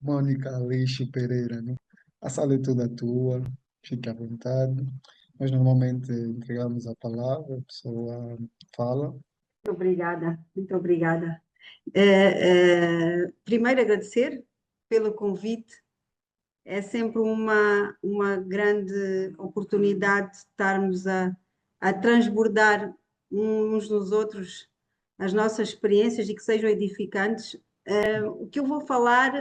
Mônica Aleixo Pereira, né? A sala é toda tua, fique à vontade. Nós normalmente entregamos a palavra, a pessoa fala. Muito obrigada, muito obrigada. Primeiro, agradecer pelo convite. É sempre uma grande oportunidade de estarmos a transbordar uns nos outros as nossas experiências e que sejam edificantes. O que eu vou falar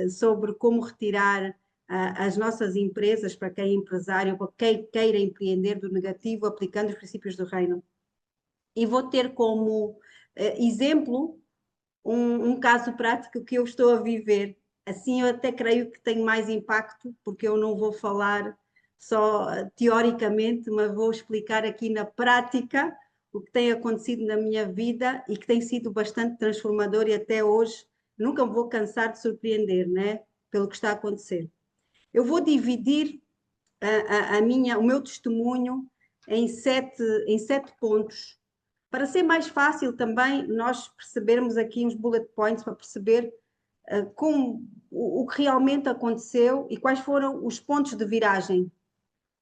sobre como retirar as nossas empresas para quem é empresário, para quem queira empreender do negativo, aplicando os princípios do reino. E vou ter como exemplo um caso prático que eu estou a viver. Assim, eu até creio que tem mais impacto, porque eu não vou falar só teoricamente, mas vou explicar aqui na prática o que tem acontecido na minha vida e que tem sido bastante transformador e até hoje nunca me vou cansar de surpreender, né? Pelo que está a acontecer. Eu vou dividir o meu testemunho em sete pontos para ser mais fácil também nós percebermos aqui uns bullet points para perceber como, o que realmente aconteceu e quais foram os pontos de viragem.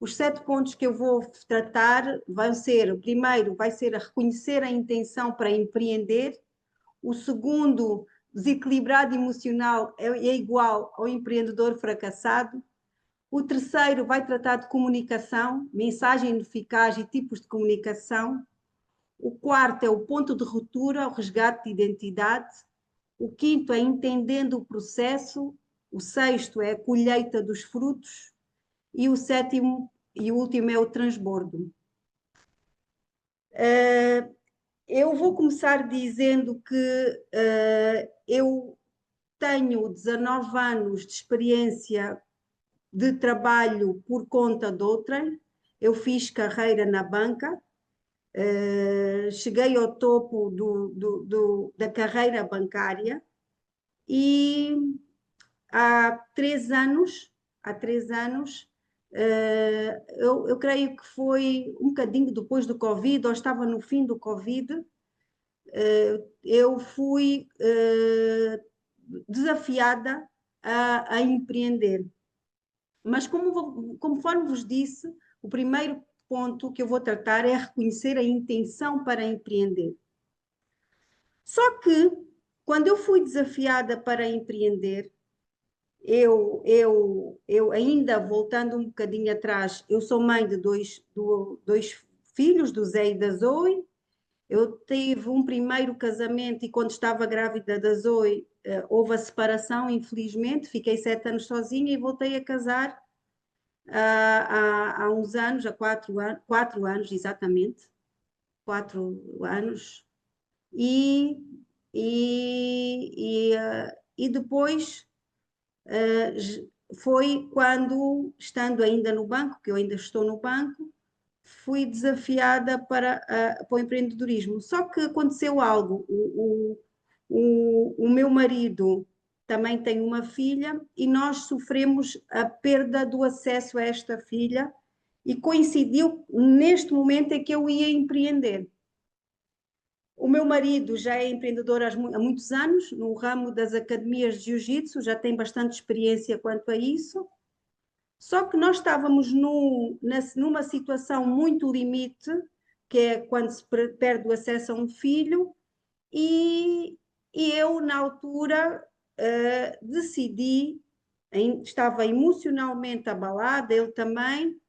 Os sete pontos que eu vou tratar vão ser: o primeiro vai ser a reconhecer a intenção para empreender, o segundo, desequilibrado emocional é igual ao empreendedor fracassado, o terceiro vai tratar de comunicação, mensagem eficaz e tipos de comunicação, o quarto é o ponto de ruptura, o resgate de identidade. O quinto é entendendo o processo. O sexto é a colheita dos frutos. E o sétimo e o último é o transbordo. Eu vou começar dizendo que eu tenho 19 anos de experiência de trabalho por conta de outrem. Eu fiz carreira na banca, cheguei ao topo da carreira bancária e há 3 anos, eu creio que foi um bocadinho depois do Covid, ou estava no fim do Covid, eu fui desafiada a empreender. Mas conforme vos disse, o primeiro ponto que eu vou tratar é reconhecer a intenção para empreender. Só que, quando eu fui desafiada para empreender, eu ainda voltando um bocadinho atrás, eu sou mãe de dois filhos, do Zé e da Zoe. Eu tive um primeiro casamento e quando estava grávida da Zoe, houve a separação, infelizmente. Fiquei 7 anos sozinha e voltei a casar há uns anos, há 4 anos, 4 anos exatamente, 4 anos. E, e depois foi quando, estando ainda no banco, que eu ainda estou no banco, fui desafiada para o empreendedorismo. Só que aconteceu algo. O meu marido também tem uma filha e nós sofremos a perda do acesso a esta filha e coincidiu neste momento em que eu ia empreender. O meu marido já é empreendedor há muitos anos, no ramo das academias de jiu-jitsu, já tem bastante experiência quanto a isso. Só que nós estávamos numa situação muito limite, que é quando se perde o acesso a um filho, e, e eu, na altura, decidi, estava emocionalmente abalada, ele também,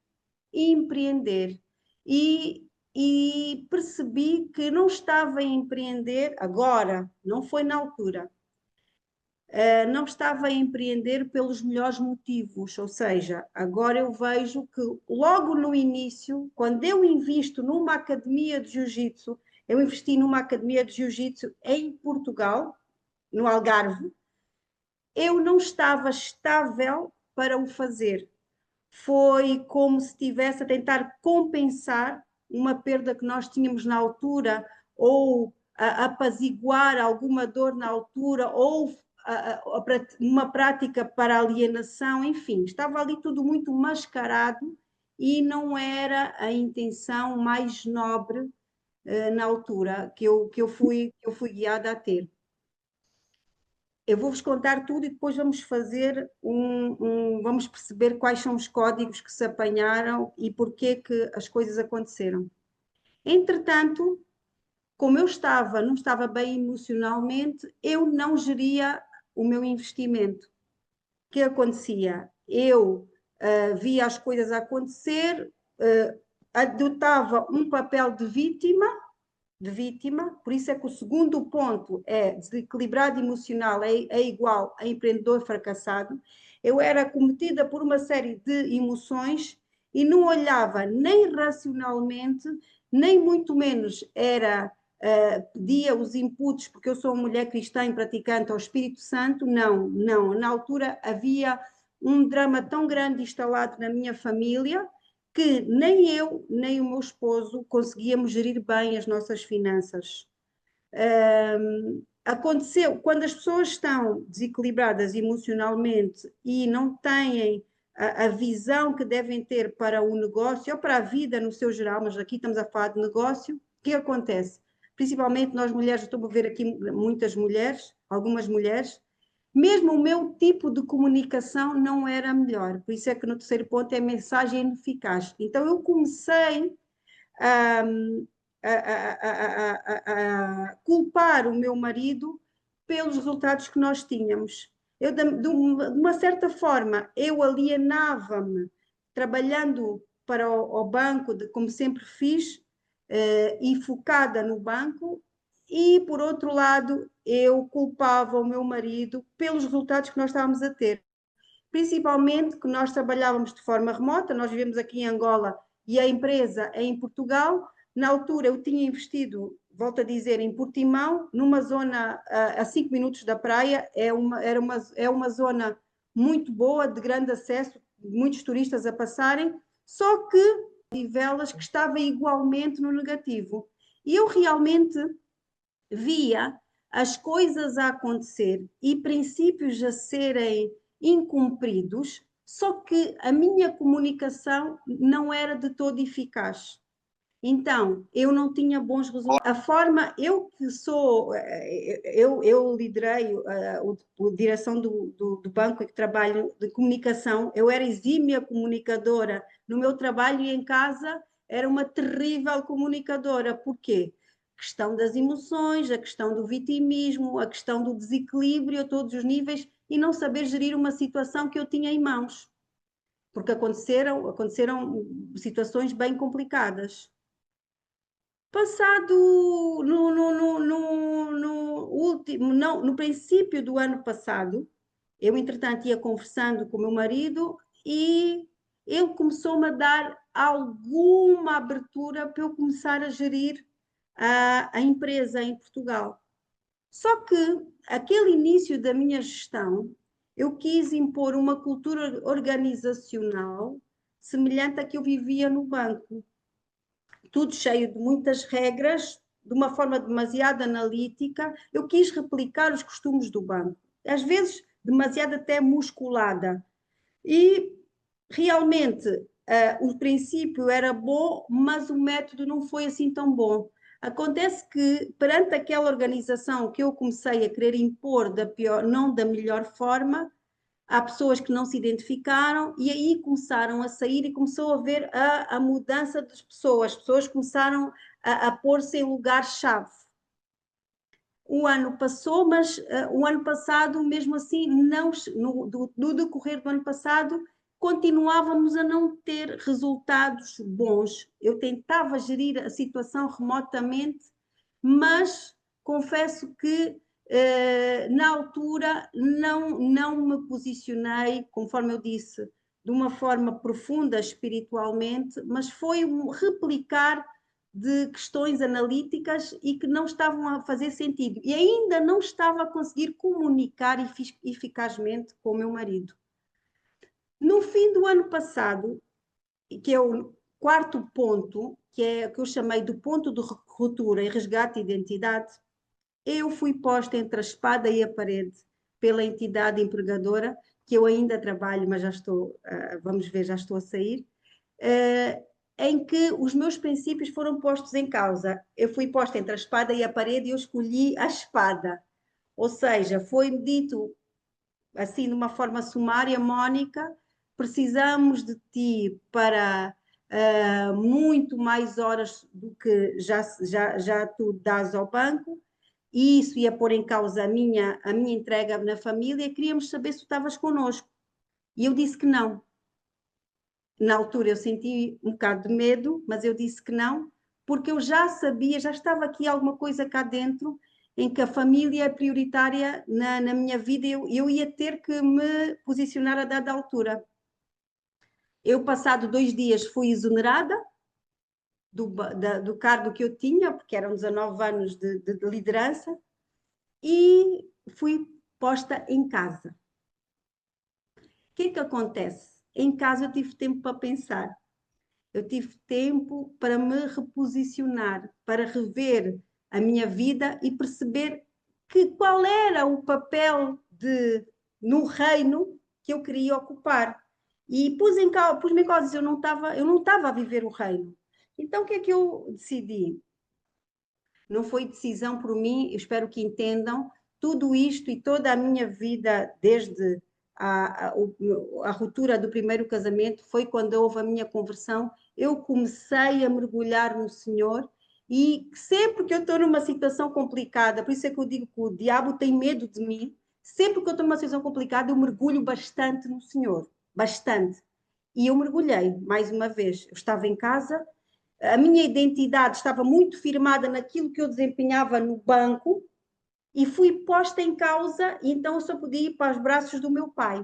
empreender. E, e percebi que não estava a empreender agora, não foi na altura. Não estava a empreender pelos melhores motivos, ou seja, agora eu vejo que logo no início, quando eu invisto numa academia de jiu-jitsu, eu investi numa academia de jiu-jitsu em Portugal, no Algarve, eu não estava estável para o fazer. Foi como se estivesse a tentar compensar uma perda que nós tínhamos na altura, ou apaziguar alguma dor na altura, ou uma prática para alienação, enfim, estava ali tudo muito mascarado e não era a intenção mais nobre na altura que eu fui guiada a ter. eu vou-vos contar tudo e depois vamos fazer vamos perceber quais são os códigos que se apanharam e porquê que as coisas aconteceram. Entretanto, como não estava bem emocionalmente, eu não geria o meu investimento. O que acontecia? Eu via as coisas acontecer, adotava um papel de vítima, por isso é que o segundo ponto é desequilibrado emocional é igual a empreendedor fracassado. Eu era cometida por uma série de emoções e não olhava nem racionalmente, nem muito menos pedia os inputs, porque eu sou uma mulher cristã e praticante ao Espírito Santo, não. Na altura havia um drama tão grande instalado na minha família que nem eu, nem o meu esposo conseguíamos gerir bem as nossas finanças. Aconteceu, quando as pessoas estão desequilibradas emocionalmente e não têm a visão que devem ter para o negócio ou para a vida no seu geral, mas aqui estamos a falar de negócio, o que acontece? Principalmente nós mulheres, estou a ver aqui muitas mulheres, algumas mulheres, mesmo o meu tipo de comunicação não era melhor. Por isso é que no terceiro ponto é mensagem ineficaz. Então eu comecei a, a culpar o meu marido pelos resultados que nós tínhamos. Eu, de uma certa forma, eu alienava-me trabalhando para o banco, como sempre fiz, e focada no banco, e, por outro lado, eu culpava o meu marido pelos resultados que nós estávamos a ter. Principalmente que nós trabalhávamos de forma remota, nós vivemos aqui em Angola e a empresa é em Portugal. Na altura eu tinha investido, volto a dizer, em Portimão, numa zona a 5 minutos da praia, é uma zona muito boa, de grande acesso, muitos turistas a passarem, só que Odivelas que estava igualmente no negativo. E eu realmente via as coisas a acontecer e princípios a serem incumpridos, só que a minha comunicação não era de todo eficaz. Então, eu não tinha bons resultados. A forma, eu que sou, eu liderei a direção do banco em que trabalho de comunicação, eu era exímia comunicadora no meu trabalho e em casa era uma terrível comunicadora. Porquê? A questão das emoções, a questão do vitimismo, a questão do desequilíbrio a todos os níveis e não saber gerir uma situação que eu tinha em mãos, porque aconteceram situações bem complicadas. Passado último, não, no princípio do ano passado, eu, entretanto, ia conversando com o meu marido e ele começou-me a dar alguma abertura para eu começar a gerir a empresa em Portugal. Só que aquele início da minha gestão, eu quis impor uma cultura organizacional semelhante à que eu vivia no banco, tudo cheio de muitas regras, de uma forma demasiado analítica. Eu quis replicar os costumes do banco, às vezes demasiado até musculada. E realmente o princípio era bom, mas o método não foi assim tão bom. Acontece que, perante aquela organização que eu comecei a querer impor da pior, não da melhor forma, há pessoas que não se identificaram e aí começaram a sair e começou a ver a mudança das pessoas. As pessoas começaram a pôr-se em lugar-chave. O ano passou, mas o ano passado, mesmo assim, não, no decorrer do ano passado, continuávamos a não ter resultados bons. Eu tentava gerir a situação remotamente, mas confesso que na altura não me posicionei, conforme eu disse, de uma forma profunda espiritualmente, mas foi replicar de questões analíticas e que não estavam a fazer sentido. E ainda não estava a conseguir comunicar eficazmente com o meu marido. No fim do ano passado, que é o quarto ponto, que é o que eu chamei do ponto de ruptura e resgate de identidade, eu fui posta entre a espada e a parede pela entidade empregadora, que eu ainda trabalho, mas já estou, vamos ver, já estou a sair, em que os meus princípios foram postos em causa. Eu fui posta entre a espada e a parede e eu escolhi a espada. Ou seja, foi-me dito assim de uma forma sumária: Mónica, precisamos de ti para muito mais horas do que já tu dás ao banco, e isso ia pôr em causa a minha entrega na família. Queríamos saber se tu estavas connosco. E eu disse que não. Na altura eu senti um bocado de medo, mas eu disse que não, porque eu já sabia, já estava aqui alguma coisa cá dentro em que a família é prioritária na minha vida. Eu ia ter que me posicionar a dada altura. Eu, passado 2 dias, fui exonerada do cargo que eu tinha, porque eram 19 anos de liderança, e fui posta em casa. O que é que acontece? Em casa eu tive tempo para pensar. Eu tive tempo para me reposicionar, para rever a minha vida e perceber qual era o papel no reino que eu queria ocupar. E pus-me em causa, eu não estava a viver o reino. Então, o que é que eu decidi? Não foi decisão por mim, eu espero que entendam. Tudo isto e toda a minha vida, desde a ruptura do primeiro casamento, foi quando houve a minha conversão. Eu comecei a mergulhar no Senhor, e sempre que eu estou numa situação complicada, por isso é que eu digo que o diabo tem medo de mim. Sempre que eu estou numa situação complicada, eu mergulho bastante no Senhor, bastante. E eu mergulhei, mais uma vez. Eu estava em casa, a minha identidade estava muito firmada naquilo que eu desempenhava no banco, e fui posta em causa, e então eu só podia ir para os braços do meu pai.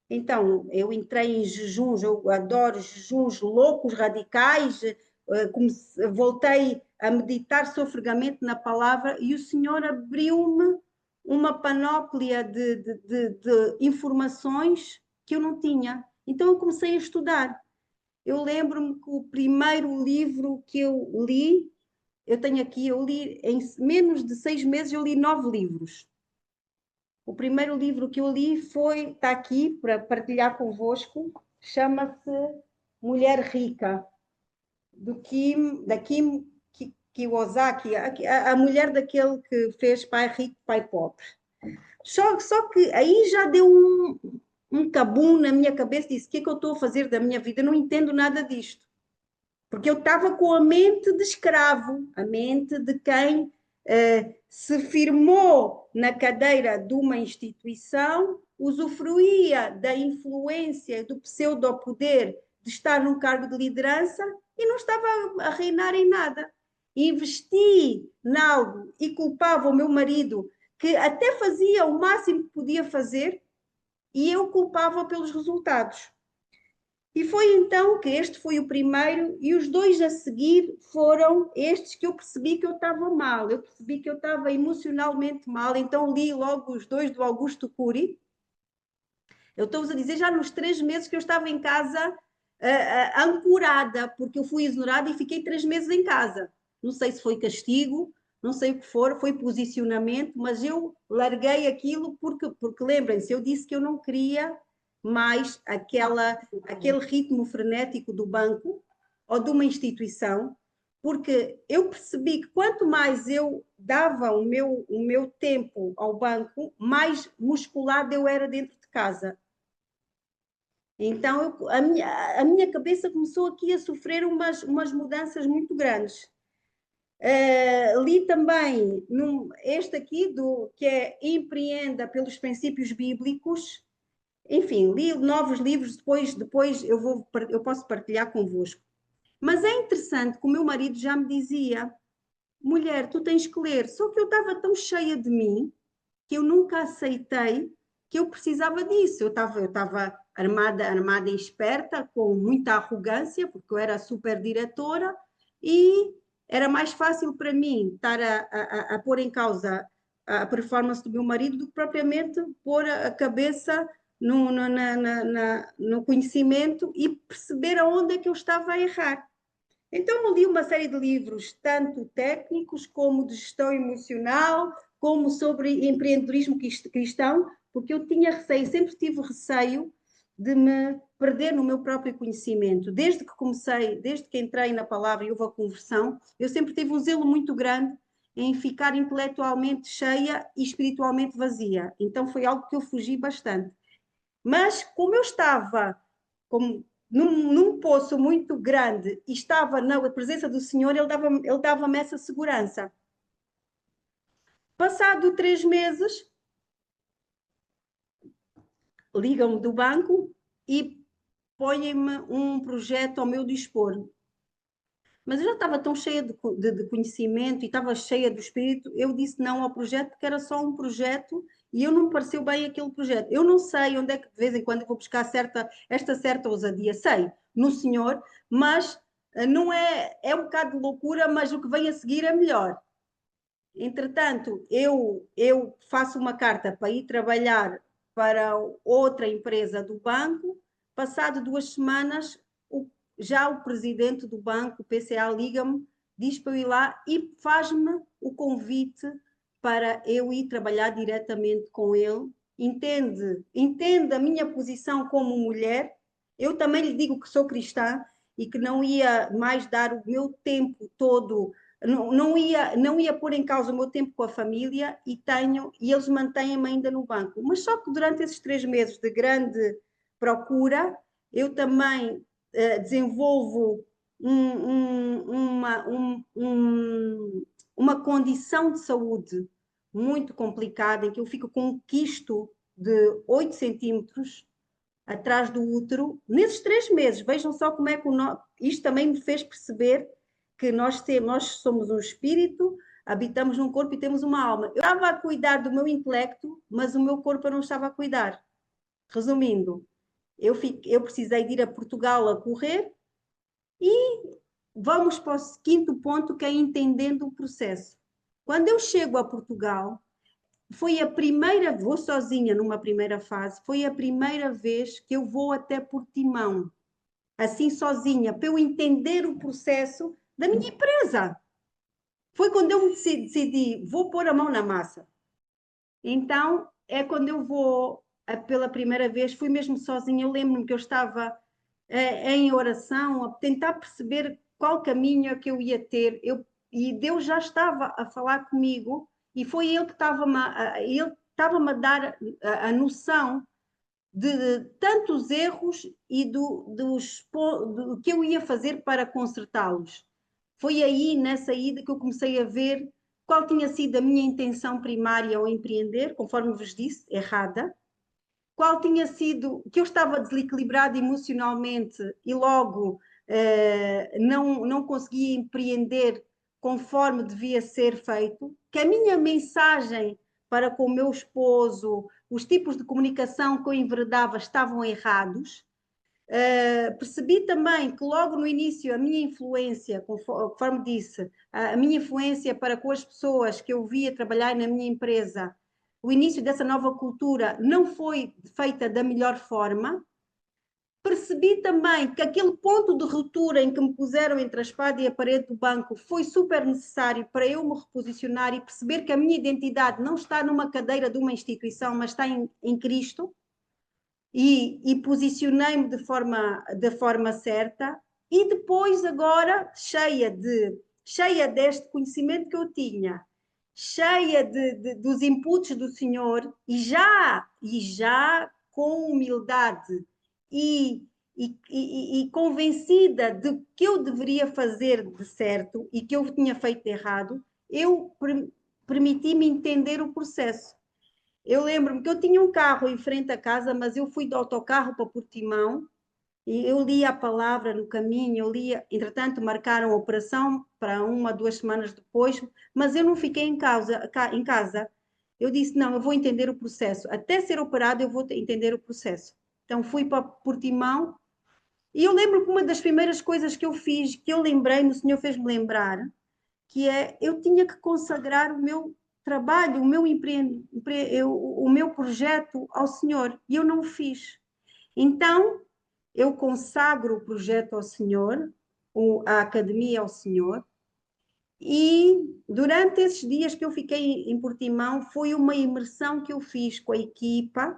Então, eu entrei em jejuns, eu adoro jejuns loucos, radicais, voltei a meditar sofregamente na palavra, e o Senhor abriu-me uma panóplia de informações que eu não tinha. Então, eu comecei a estudar. Eu lembro-me que o primeiro livro que eu li, eu tenho aqui, eu li em menos de 6 meses, eu li 9 livros. O primeiro livro que eu li está aqui para partilhar convosco, chama-se Mulher Rica, da Kim Kiyosaki, a mulher daquele que fez Pai Rico, Pai Pobre. Só que aí já deu um cabum na minha cabeça, disse: o que é que eu estou a fazer da minha vida? Eu não entendo nada disto. Porque eu estava com a mente de escravo, a mente de quem se firmou na cadeira de uma instituição, usufruía da influência do pseudopoder de estar num cargo de liderança e não estava a reinar em nada. Investi em algo e culpava o meu marido, que até fazia o máximo que podia fazer, e eu culpava pelos resultados. E foi então que este foi o primeiro, e os dois a seguir foram estes que eu percebi que eu estava mal, eu percebi que eu estava emocionalmente mal. Então li logo os dois do Augusto Cury. Eu estou-vos a dizer já nos 3 meses que eu estava em casa ancorada, porque eu fui exonerada e fiquei 3 meses em casa. Não sei se foi castigo, não sei o que for, foi posicionamento, mas eu larguei aquilo porque lembrem-se, eu disse que eu não queria mais aquele ritmo frenético do banco ou de uma instituição, porque eu percebi que quanto mais eu dava o meu tempo ao banco, mais musculada eu era dentro de casa. Então a minha cabeça começou aqui a sofrer umas mudanças muito grandes. Li também este aqui, que é Empreenda pelos Princípios Bíblicos. Enfim, li novos livros, depois eu posso partilhar convosco. Mas é interessante que o meu marido já me dizia: mulher, tu tens que ler. Só que eu estava tão cheia de mim que eu nunca aceitei que eu precisava disso. Eu estava armada e esperta, com muita arrogância, porque eu era super diretora, e era mais fácil para mim estar a pôr em causa a performance do meu marido do que propriamente pôr a cabeça no conhecimento e perceber aonde é que eu estava a errar. Então eu li uma série de livros, tanto técnicos como de gestão emocional, como sobre empreendedorismo cristão, porque eu tinha receio, sempre tive receio de me perder no meu próprio conhecimento. Desde que entrei na palavra e houve a conversão, eu sempre tive um zelo muito grande em ficar intelectualmente cheia e espiritualmente vazia. Então foi algo que eu fugi bastante. Mas como eu estava como num poço muito grande e estava na presença do Senhor, ele dava-me essa segurança. Passado 3 meses, ligam-me do banco e põem-me um projeto ao meu dispor. Mas eu já estava tão cheia de conhecimento e estava cheia do espírito, eu disse não ao projeto, porque era só um projeto e eu não me pareceu bem aquele projeto. Eu não sei onde é que de vez em quando eu vou buscar esta certa ousadia. Sei, no Senhor, mas não é um bocado de loucura, mas o que vem a seguir é melhor. Entretanto, eu faço uma carta para ir trabalhar para outra empresa do banco. Passado 2 semanas, já o presidente do banco, o PCA, liga-me, diz para eu ir lá e faz-me o convite para eu ir trabalhar diretamente com ele. Entende a minha posição como mulher. Eu também lhe digo que sou cristã e que não ia mais dar o meu tempo todo, não ia pôr em causa o meu tempo com a família e eles mantêm-me ainda no banco. Mas só que durante esses 3 meses de grande procura, eu também desenvolvo uma condição de saúde muito complicada, em que eu fico com um quisto de 8 centímetros atrás do útero, nesses 3 meses. Vejam só como é que isto também me fez perceber que nós somos um espírito, habitamos num corpo e temos uma alma. Eu estava a cuidar do meu intelecto, mas o meu corpo eu não estava a cuidar. Resumindo, eu precisei de ir a Portugal a correr e vamos para o quinto ponto, que é entendendo o processo. Quando eu chego a Portugal, vou sozinha numa primeira fase, foi a primeira vez que eu vou até Portimão, assim sozinha, para eu entender o processo da minha empresa. Foi quando eu decidi, vou pôr a mão na massa. Então, é quando eu vou, pela primeira vez, fui mesmo sozinha. Eu lembro-me que eu estava em oração, a tentar perceber qual caminho é que eu ia ter. E Deus já estava a falar comigo, e foi Ele que estava-me a dar a noção de tantos erros e do que eu ia fazer para consertá-los. Foi aí, nessa ida, que eu comecei a ver qual tinha sido a minha intenção primária ao empreender, conforme vos disse, errada, qual tinha sido, que eu estava desequilibrada emocionalmente e logo não conseguia empreender conforme devia ser feito, que a minha mensagem para com o meu esposo, os tipos de comunicação que eu enveredava estavam errados. Percebi também que logo no início a minha influência, conforme disse, a minha influência para com as pessoas que eu via trabalhar na minha empresa, o início dessa nova cultura não foi feita da melhor forma. Percebi também que aquele ponto de ruptura em que me puseram entre a espada e a parede do banco foi super necessário para eu me reposicionar e perceber que a minha identidade não está numa cadeira de uma instituição, mas está em Cristo. E posicionei-me de forma certa, e depois agora cheia deste conhecimento que eu tinha, cheia dos inputs do Senhor, e já com humildade e convencida de que eu deveria fazer de certo e que eu tinha feito de errado, eu permiti-me entender o processo. Eu lembro-me que eu tinha um carro em frente à casa, mas eu fui de autocarro para Portimão e eu lia a palavra no caminho, entretanto marcaram a operação para 1 a 2 semanas depois, mas eu não fiquei em casa. Eu disse, não, eu vou entender o processo. Até ser operado eu vou entender o processo. Então fui para Portimão e eu lembro que uma das primeiras coisas que eu fiz, que eu lembrei-me, o Senhor fez-me lembrar, que é, eu tinha que consagrar o meu trabalho, o meu projeto ao Senhor, e eu não o fiz. Então, eu consagro o projeto ao Senhor, a academia ao Senhor, e durante esses dias que eu fiquei em Portimão, foi uma imersão que eu fiz com a equipa,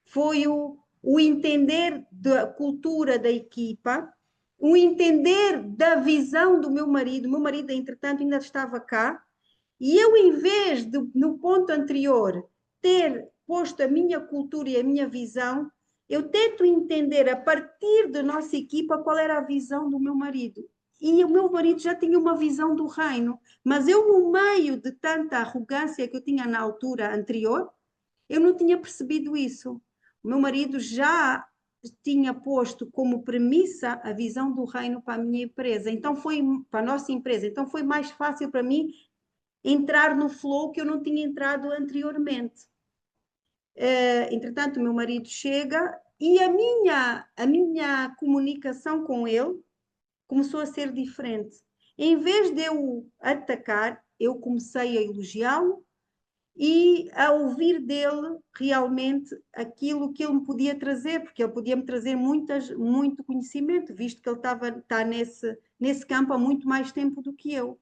foi o entender da cultura da equipa, o entender da visão do meu marido. O meu marido, entretanto, ainda estava cá, E eu, em vez de, no ponto anterior, ter posto a minha cultura e a minha visão, eu tento entender, a partir da nossa equipa, qual era a visão do meu marido. E o meu marido já tinha uma visão do reino, mas eu, no meio de tanta arrogância que eu tinha na altura anterior, eu não tinha percebido isso. O meu marido já tinha posto como premissa a visão do reino para a minha empresa, então foi para a nossa empresa, então foi mais fácil para mim entrar no flow que eu não tinha entrado anteriormente. Entretanto, o meu marido chega e a minha comunicação com ele começou a ser diferente. Em vez de eu atacar, eu comecei a elogiá-lo e a ouvir dele realmente aquilo que ele me podia trazer, porque ele podia me trazer muito conhecimento, visto que ele está nesse campo há muito mais tempo do que eu.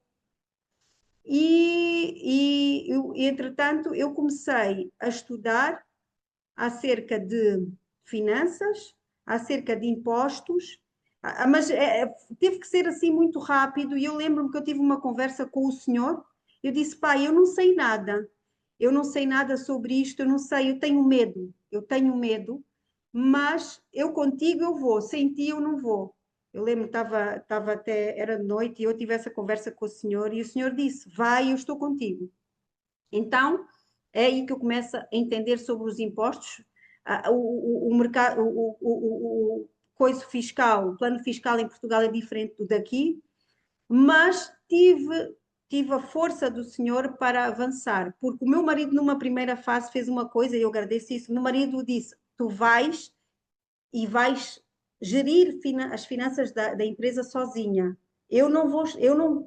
Entretanto, eu comecei a estudar acerca de finanças, acerca de impostos, mas teve que ser assim muito rápido. E eu lembro-me que eu tive uma conversa com o senhor. Eu disse, pai, eu não sei nada sobre isto, eu não sei, eu tenho medo, mas eu contigo eu vou, sem ti eu não vou. Eu lembro, estava até, era de noite, e eu tive essa conversa com o senhor, e o senhor disse, vai, eu estou contigo. Então, é aí que eu começo a entender sobre os impostos, o mercado, o coisa fiscal, o plano fiscal em Portugal é diferente do daqui, mas tive a força do Senhor para avançar, porque o meu marido numa primeira fase fez uma coisa e eu agradeço isso, o meu marido disse, tu vais e vais gerir as finanças da empresa sozinha.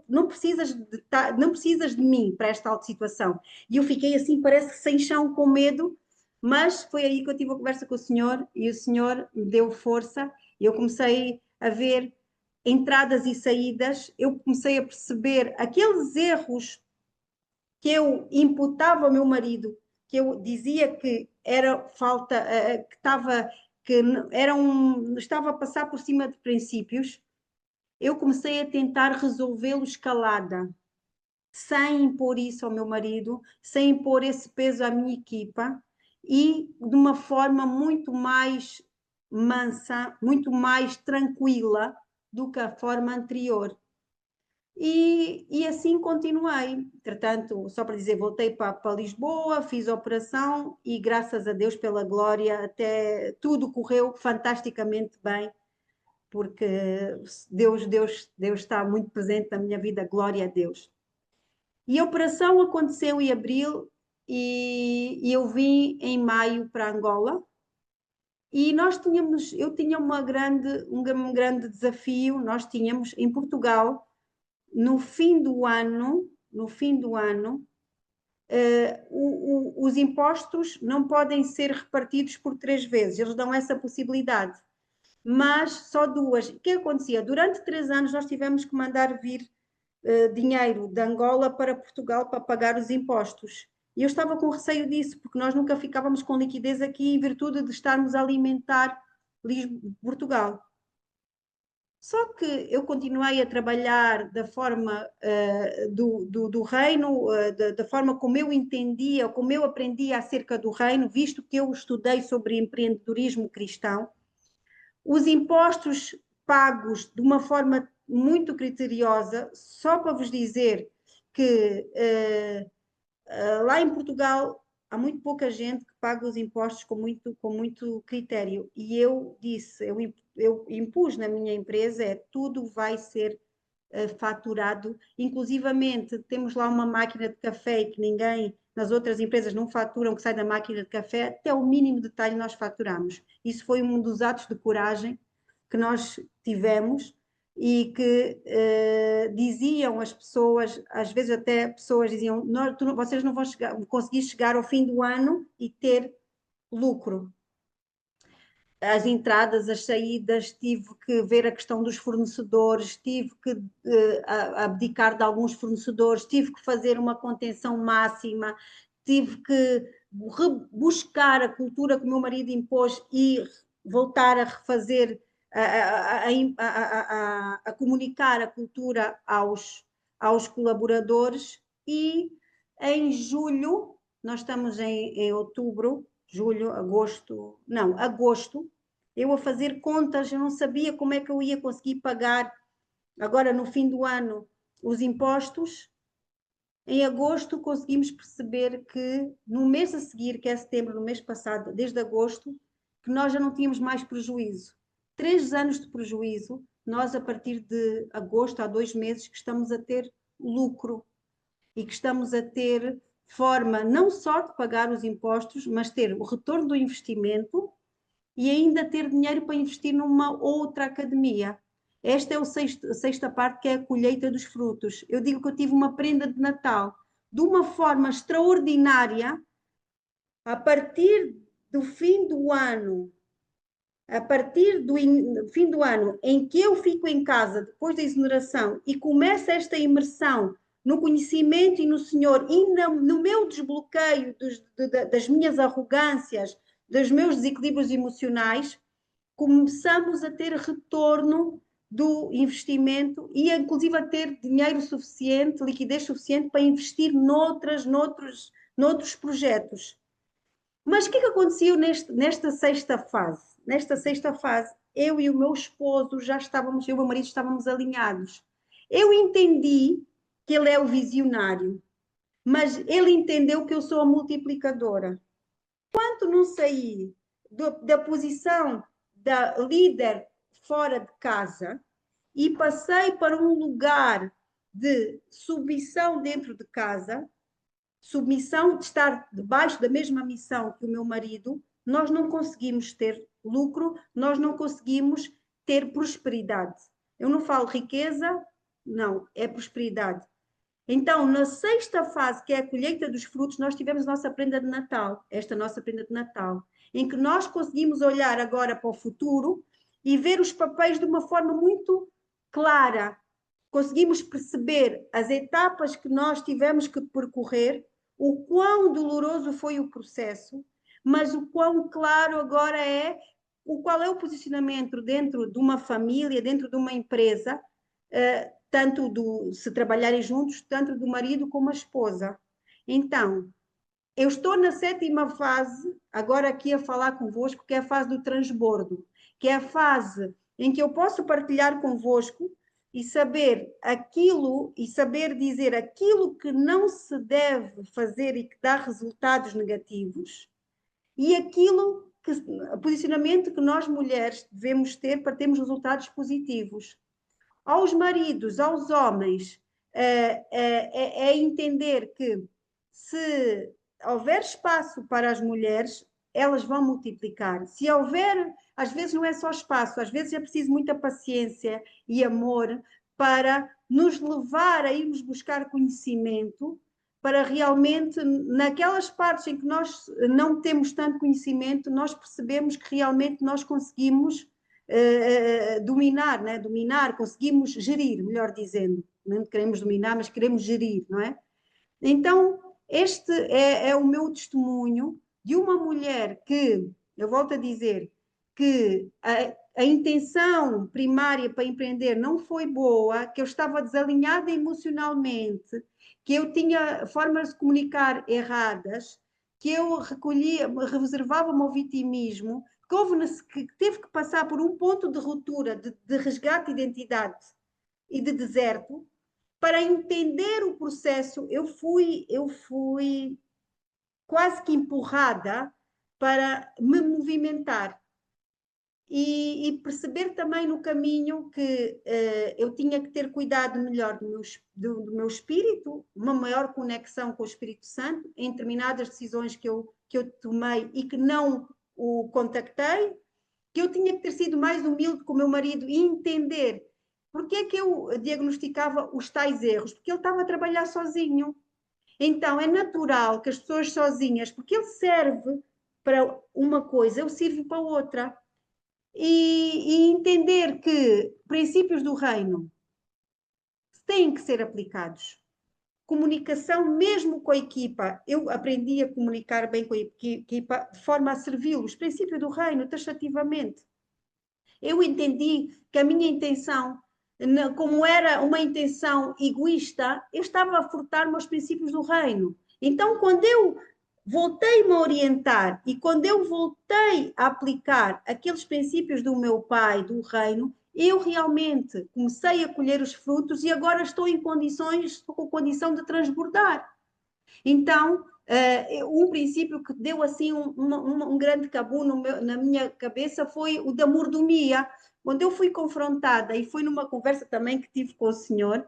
Não precisas de mim para esta alta situação. E eu fiquei assim, parece que sem chão, com medo, mas foi aí que eu tive a conversa com o senhor e o senhor me deu força. E eu comecei a ver entradas e saídas, eu comecei a perceber aqueles erros que eu imputava ao meu marido, que eu dizia que era falta, que estava estava a passar por cima de princípios, eu comecei a tentar resolvê-los calada, sem impor isso ao meu marido, sem impor esse peso à minha equipa e de uma forma muito mais mansa, muito mais tranquila do que a forma anterior. E assim continuei. Entretanto, só para dizer, voltei para Lisboa, fiz a operação e graças a Deus, pela glória, até tudo correu fantasticamente bem, porque Deus está muito presente na minha vida, glória a Deus. E a operação aconteceu em abril e eu vim em maio para Angola. E eu tinha um grande desafio, nós tínhamos em Portugal no fim do ano, os impostos não podem ser repartidos por 3 vezes, eles dão essa possibilidade, mas só 2. O que acontecia? Durante 3 anos nós tivemos que mandar vir dinheiro de Angola para Portugal para pagar os impostos. E eu estava com receio disso, porque nós nunca ficávamos com liquidez aqui em virtude de estarmos a alimentar Portugal. Só que eu continuei a trabalhar da forma do reino, da forma como eu entendia, como eu aprendia acerca do reino, visto que eu estudei sobre empreendedorismo cristão. Os impostos pagos de uma forma muito criteriosa, só para vos dizer que lá em Portugal há muito pouca gente que paga os impostos com muito critério. E eu disse, eu impus na minha empresa, tudo vai ser faturado. Inclusivamente, temos lá uma máquina de café que ninguém nas outras empresas não faturam, que sai da máquina de café, até o mínimo detalhe nós faturamos. Isso foi um dos atos de coragem que nós tivemos e que diziam as pessoas, às vezes até pessoas diziam, vocês não vão conseguir chegar ao fim do ano e ter lucro. As entradas, as saídas, tive que ver a questão dos fornecedores, tive que abdicar de alguns fornecedores, tive que fazer uma contenção máxima, tive que buscar a cultura que o meu marido impôs e voltar a refazer, a comunicar a cultura aos colaboradores e em julho, nós estamos em outubro, julho, agosto, não, agosto, eu a fazer contas, eu não sabia como é que eu ia conseguir pagar agora no fim do ano os impostos. Em agosto conseguimos perceber que no mês a seguir, que é setembro, no mês passado, desde agosto, que nós já não tínhamos mais prejuízo. 3 anos de prejuízo, nós a partir de agosto, há 2 meses, que estamos a ter lucro e que estamos a ter forma não só de pagar os impostos, mas ter o retorno do investimento e ainda ter dinheiro para investir numa outra academia. Esta é a sexta parte, que é a colheita dos frutos. Eu digo que eu tive uma prenda de Natal de uma forma extraordinária a partir do fim do ano, a partir do fim do ano em que eu fico em casa depois da exoneração e começa esta imersão no conhecimento e no Senhor e no meu desbloqueio das minhas arrogâncias, dos meus desequilíbrios emocionais, começamos a ter retorno do investimento e inclusive a ter dinheiro suficiente, liquidez suficiente para investir noutros projetos. Mas o que aconteceu nesta sexta fase? Nesta sexta fase, eu e o meu esposo já estávamos, eu e o meu marido estávamos alinhados. Eu entendi que ele é o visionário, mas ele entendeu que eu sou a multiplicadora. Enquanto não saí da posição da líder fora de casa e passei para um lugar de submissão dentro de casa, submissão de estar debaixo da mesma missão que o meu marido, nós não conseguimos ter lucro, nós não conseguimos ter prosperidade. Eu não falo riqueza, não, é prosperidade. Então, na sexta fase, que é a colheita dos frutos, nós tivemos nossa prenda de Natal, esta nossa prenda de Natal, em que nós conseguimos olhar agora para o futuro e ver os papéis de uma forma muito clara. Conseguimos perceber as etapas que nós tivemos que percorrer, o quão doloroso foi o processo, mas o quão claro agora é qual é o posicionamento dentro de uma família, dentro de uma empresa, tanto se trabalharem juntos, tanto do marido como a esposa. Então, eu estou na sétima fase, agora aqui a falar convosco, que é a fase do transbordo, que é a fase em que eu posso partilhar convosco e saber aquilo, e saber dizer aquilo que não se deve fazer e que dá resultados negativos, e aquilo que, o posicionamento que nós mulheres devemos ter para termos resultados positivos. Aos maridos, aos homens, é entender que se houver espaço para as mulheres, elas vão multiplicar. Se houver, às vezes não é só espaço, às vezes é preciso muita paciência e amor para nos levar a irmos buscar conhecimento, para realmente, naquelas partes em que nós não temos tanto conhecimento, nós percebemos que realmente nós conseguimos dominar, né? Dominar, conseguimos gerir, melhor dizendo. Não queremos dominar, mas queremos gerir, não é? Então, este é o meu testemunho de uma mulher que, eu volto a dizer, que a intenção primária para empreender não foi boa, que eu estava desalinhada emocionalmente, que eu tinha formas de comunicar erradas, que eu reservava-me ao vitimismo, que teve que passar por um ponto de ruptura, de resgate de identidade e de deserto, para entender o processo. Eu fui quase que empurrada para me movimentar e perceber também no caminho que eu tinha que ter cuidado melhor do meu espírito, uma maior conexão com o Espírito Santo em determinadas decisões que eu tomei e que não o contactei, que eu tinha que ter sido mais humilde com o meu marido e entender porque é que eu diagnosticava os tais erros, porque ele estava a trabalhar sozinho. Então é natural que as pessoas sozinhas, porque ele serve para uma coisa, eu sirvo para outra. E entender que princípios do reino têm que ser aplicados. Comunicação, mesmo com a equipa, eu aprendi a comunicar bem com a equipa de forma a servi-los. Princípio do reino, taxativamente. Eu entendi que a minha intenção como era uma intenção egoísta, eu estava a furtar-me aos princípios do reino. Então, quando eu voltei-me a orientar e quando eu voltei a aplicar aqueles princípios do meu pai, do reino, eu realmente comecei a colher os frutos e agora estou com condição de transbordar. Então, um princípio que deu assim um grande cabu na minha cabeça foi o da mordomia. Quando eu fui confrontada, e foi numa conversa também que tive com o senhor,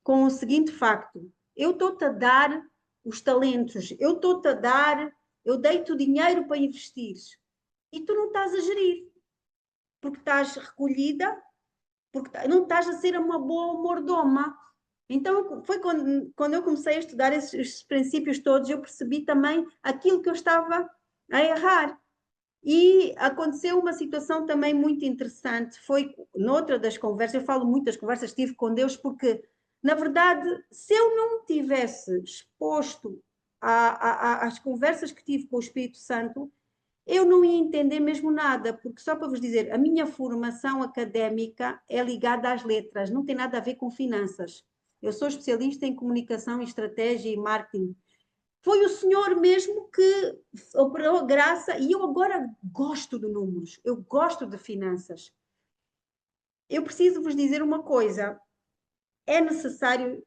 com o seguinte facto: eu estou-te a dar os talentos, eu dei-te o dinheiro para investir e tu não estás a gerir, porque estás recolhida, porque não estás a ser uma boa mordoma. Então, foi quando eu comecei a estudar esses princípios todos, eu percebi também aquilo que eu estava a errar. E aconteceu uma situação também muito interessante, foi noutra das conversas, eu falo muitas conversas que tive com Deus, porque, na verdade, se eu não tivesse exposto às conversas que tive com o Espírito Santo, eu não ia entender mesmo nada, porque só para vos dizer, a minha formação académica é ligada às letras, não tem nada a ver com finanças. Eu sou especialista em comunicação, estratégia e marketing. Foi o senhor mesmo que operou a graça e eu agora gosto de números, eu gosto de finanças. Eu preciso vos dizer uma coisa, é necessário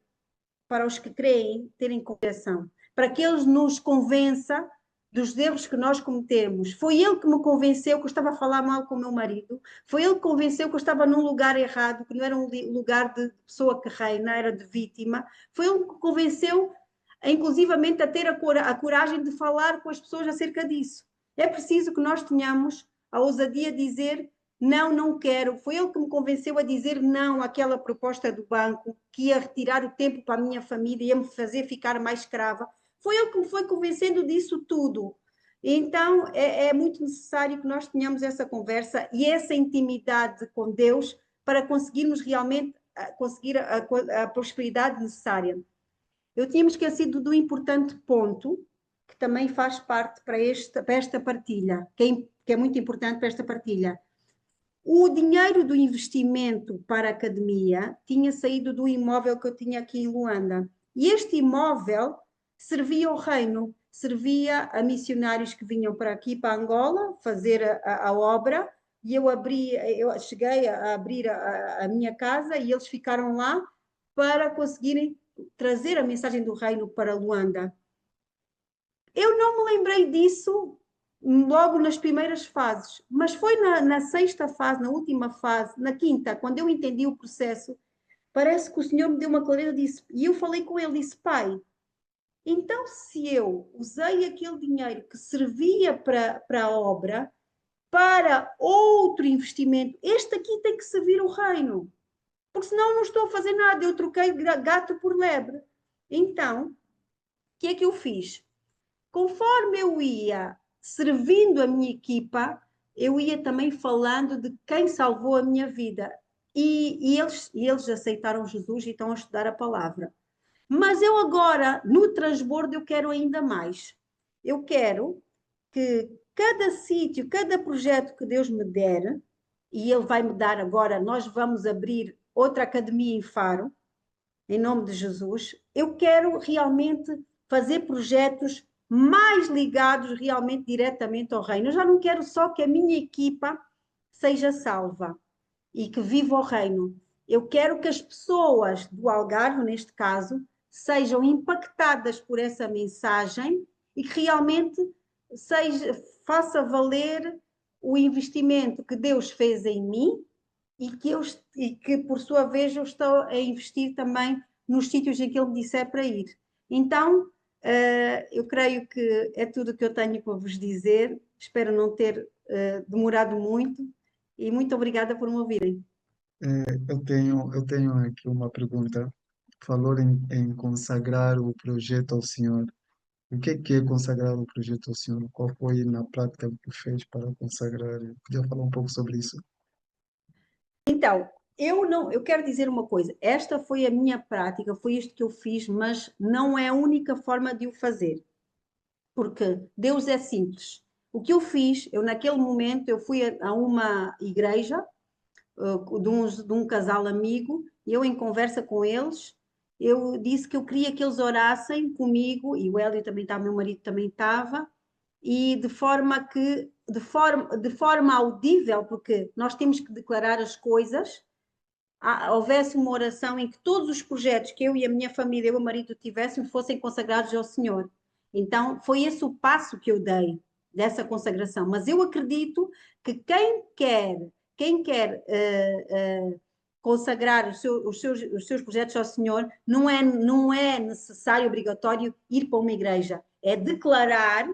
para os que creem terem convicção, para que eles nos convença dos erros que nós cometemos. Foi ele que me convenceu que eu estava a falar mal com o meu marido, foi ele que convenceu que eu estava num lugar errado, que não era um lugar de pessoa que reina, era de vítima. Foi ele que convenceu, inclusivamente, a ter a coragem de falar com as pessoas acerca disso. É preciso que nós tenhamos a ousadia de dizer não, não quero. Foi ele que me convenceu a dizer não àquela proposta do banco, que ia retirar o tempo para a minha família, ia me fazer ficar mais escrava. Foi ele que me foi convencendo disso tudo. Então, é muito necessário que nós tenhamos essa conversa e essa intimidade com Deus para conseguirmos realmente conseguir a prosperidade necessária. Eu tinha me esquecido do importante ponto, que também faz parte para esta partilha, que é muito importante para esta partilha. O dinheiro do investimento para a academia tinha saído do imóvel que eu tinha aqui em Luanda. E este imóvel servia ao reino, servia a missionários que vinham para aqui, para Angola, fazer a obra. E eu cheguei a abrir a minha casa e eles ficaram lá para conseguirem trazer a mensagem do reino para Luanda. Eu não me lembrei disso logo nas primeiras fases, mas foi na sexta fase, na última fase, na quinta, quando eu entendi o processo, parece que o Senhor me deu uma clareza disse, e eu falei com ele, disse, pai, então se eu usei aquele dinheiro que servia para a obra, para outro investimento, este aqui tem que servir o reino, porque senão eu não estou a fazer nada, eu troquei gato por lebre. Então, o que é que eu fiz? Conforme eu ia servindo a minha equipa, eu ia também falando de quem salvou a minha vida. E eles aceitaram Jesus e estão a estudar a palavra. Mas eu agora, no transbordo, eu quero ainda mais. Eu quero que cada sítio, cada projeto que Deus me der, e Ele vai me dar agora, nós vamos abrir outra academia em Faro, em nome de Jesus, eu quero realmente fazer projetos mais ligados realmente diretamente ao reino. Eu já não quero só que a minha equipa seja salva e que viva o reino. Eu quero que as pessoas do Algarve, neste caso, sejam impactadas por essa mensagem e que realmente faça valer o investimento que Deus fez em mim e que por sua vez eu estou a investir também nos sítios em que ele me disser para ir. Então, eu creio que é tudo o que eu tenho para vos dizer. Espero não ter demorado muito e muito obrigada por me ouvirem. Eu tenho aqui uma pergunta. Falou em consagrar o projeto ao Senhor. O que é consagrar o projeto ao Senhor? Qual foi na prática o que fez para consagrar? Podia falar um pouco sobre isso? Então, eu quero dizer uma coisa. Esta foi a minha prática, foi isto que eu fiz, mas não é a única forma de o fazer, porque Deus é simples. O que eu fiz, eu naquele momento eu fui a uma igreja de um casal amigo, eu em conversa com eles, eu disse que eu queria que eles orassem comigo, e o Hélio também estava, meu marido também estava, e de forma audível, porque nós temos que declarar as coisas, houvesse uma oração em que todos os projetos que eu e a minha família, eu e o marido tivéssemos, fossem consagrados ao Senhor. Então, foi esse o passo que eu dei dessa consagração. Mas eu acredito que quem quer consagrar os seus projetos ao Senhor, não é necessário, obrigatório ir para uma igreja. É declarar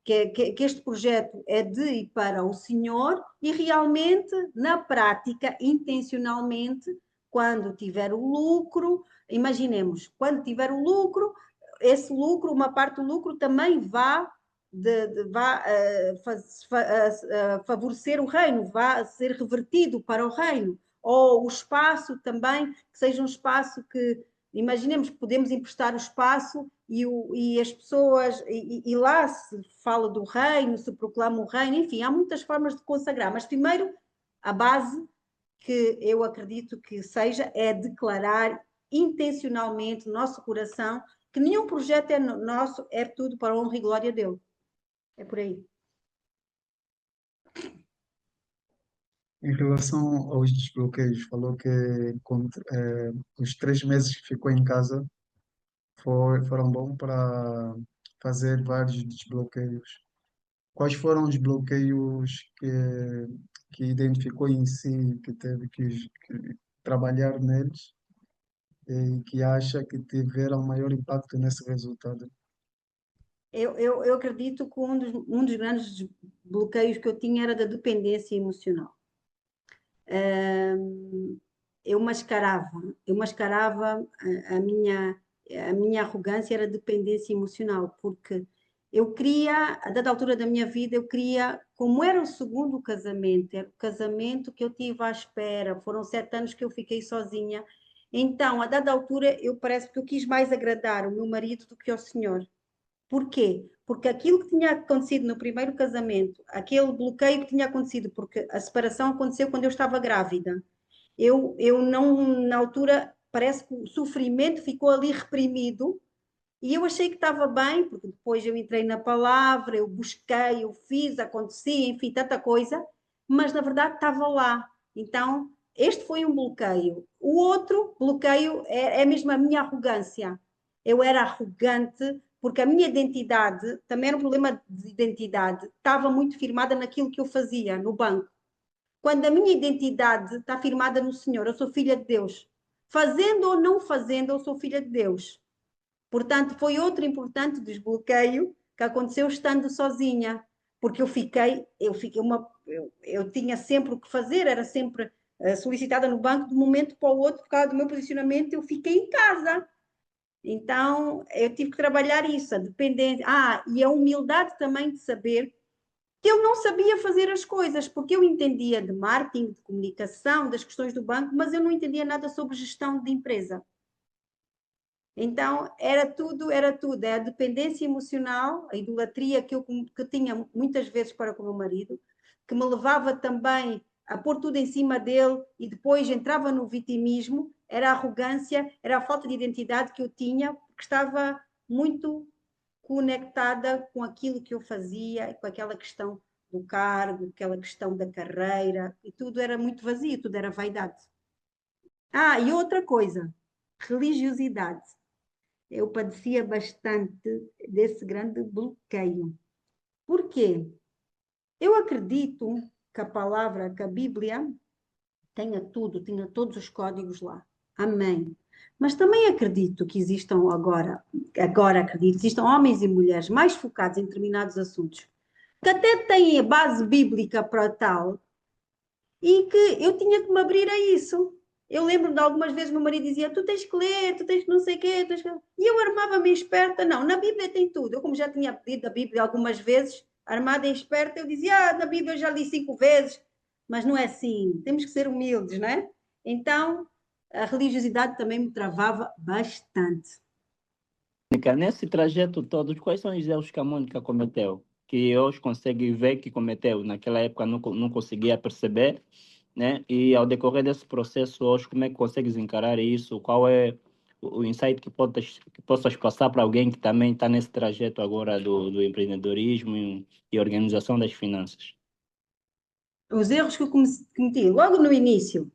que este projeto é de e para o Senhor e realmente, na prática, intencionalmente, quando tiver o lucro, imaginemos, quando tiver o lucro, esse lucro, uma parte do lucro também vá favorecer o reino, vá ser revertido para o reino. Ou o espaço também, que seja um espaço que, imaginemos que podemos emprestar o espaço e as pessoas, e lá se fala do reino, se proclama o reino, enfim, há muitas formas de consagrar, mas primeiro a base que eu acredito que seja é declarar intencionalmente no nosso coração que nenhum projeto é nosso, é tudo para a honra e glória dele. É por aí. Em relação aos desbloqueios, falou que os 3 meses que ficou em casa foram bons para fazer vários desbloqueios. Quais foram os bloqueios que identificou em si, que teve que trabalhar neles e que acha que tiveram maior impacto nesse resultado? Eu acredito que um dos grandes bloqueios que eu tinha era da dependência emocional. Eu mascarava, eu mascarava a minha arrogância, era dependência emocional, porque eu queria, a dada altura da minha vida, eu queria, como era o segundo casamento, era o casamento que eu tive à espera, foram 7 anos que eu fiquei sozinha, então, a dada altura, eu parece que eu quis mais agradar o meu marido do que ao Senhor. Porquê? Porque aquilo que tinha acontecido no primeiro casamento, aquele bloqueio que tinha acontecido, porque a separação aconteceu quando eu estava grávida, eu não, na altura, parece que o sofrimento ficou ali reprimido e eu achei que estava bem, porque depois eu entrei na palavra, eu busquei, eu fiz, acontecia, enfim, tanta coisa, mas na verdade estava lá. Então, este foi um bloqueio. O outro bloqueio é mesmo a minha arrogância. Eu era arrogante porque a minha identidade, também era um problema de identidade, estava muito firmada naquilo que eu fazia no banco. Quando a minha identidade está firmada no Senhor, eu sou filha de Deus. Fazendo ou não fazendo, eu sou filha de Deus. Portanto, foi outro importante desbloqueio que aconteceu estando sozinha, porque eu tinha sempre o que fazer, era sempre solicitada no banco de um momento para o outro, por causa do meu posicionamento, eu fiquei em casa. Então, eu tive que trabalhar isso, a dependência. E a humildade também de saber que eu não sabia fazer as coisas, porque eu entendia de marketing, de comunicação, das questões do banco, mas eu não entendia nada sobre gestão de empresa. Então, era tudo, é a dependência emocional, a idolatria que eu tinha muitas vezes para com o meu marido, que me levava também a pôr tudo em cima dele e depois entrava no vitimismo, era a arrogância, era a falta de identidade que eu tinha, porque estava muito conectada com aquilo que eu fazia, com aquela questão do cargo, aquela questão da carreira, e tudo era muito vazio, tudo era vaidade. E outra coisa, religiosidade. Eu padecia bastante desse grande bloqueio. Por quê? Eu acredito que a palavra, que a Bíblia tenha tudo, tenha todos os códigos lá. Amém. Mas também acredito que agora acredito, existam homens e mulheres mais focados em determinados assuntos, que até têm a base bíblica para tal, e que eu tinha que me abrir a isso. Eu lembro de algumas vezes meu marido dizia: Tu tens que ler, tu tens que não sei o quê. E eu armava-me esperta. Não, na Bíblia tem tudo. Eu, como já tinha pedido a Bíblia algumas vezes, armada e esperta, eu dizia: Na Bíblia eu já li 5 vezes. Mas não é assim. Temos que ser humildes, não é? Então, a religiosidade também me travava bastante. Mônica, nesse trajeto todo, quais são os erros que a Mônica cometeu? Que hoje consegue ver que cometeu. Naquela época não conseguia perceber, né? E ao decorrer desse processo hoje, como é que consegues encarar isso? Qual é o insight que possas passar para alguém que também está nesse trajeto agora do empreendedorismo e organização das finanças? Os erros que eu cometi logo no início,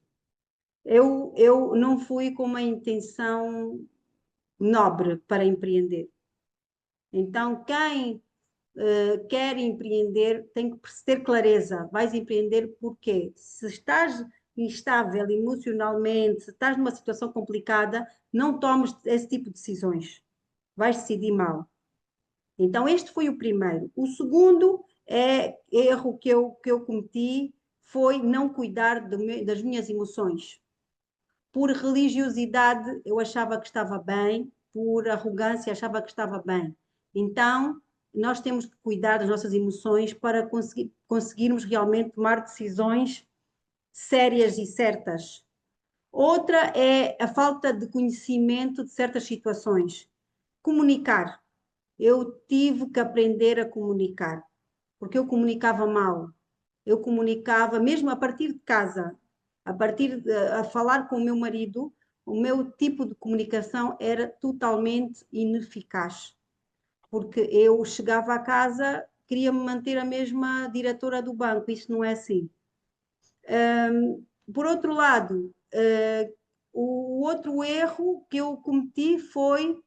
eu não fui com uma intenção nobre para empreender. Então, quem quer empreender tem que ter clareza. Vais empreender porquê? Se estás instável emocionalmente, se estás numa situação complicada, não tomes esse tipo de decisões. Vais decidir mal. Então, este foi o primeiro. O segundo erro que eu cometi foi não cuidar das minhas emoções. Por religiosidade, eu achava que estava bem, por arrogância, achava que estava bem. Então, nós temos que cuidar das nossas emoções para conseguirmos realmente tomar decisões sérias e certas. Outra é a falta de conhecimento de certas situações. Comunicar. Eu tive que aprender a comunicar, porque eu comunicava mal. Eu comunicava, mesmo a partir de casa, a falar com o meu marido, o meu tipo de comunicação era totalmente ineficaz, porque eu chegava a casa, queria-me manter a mesma diretora do banco, isso não é assim. Por outro lado, o outro erro que eu cometi foi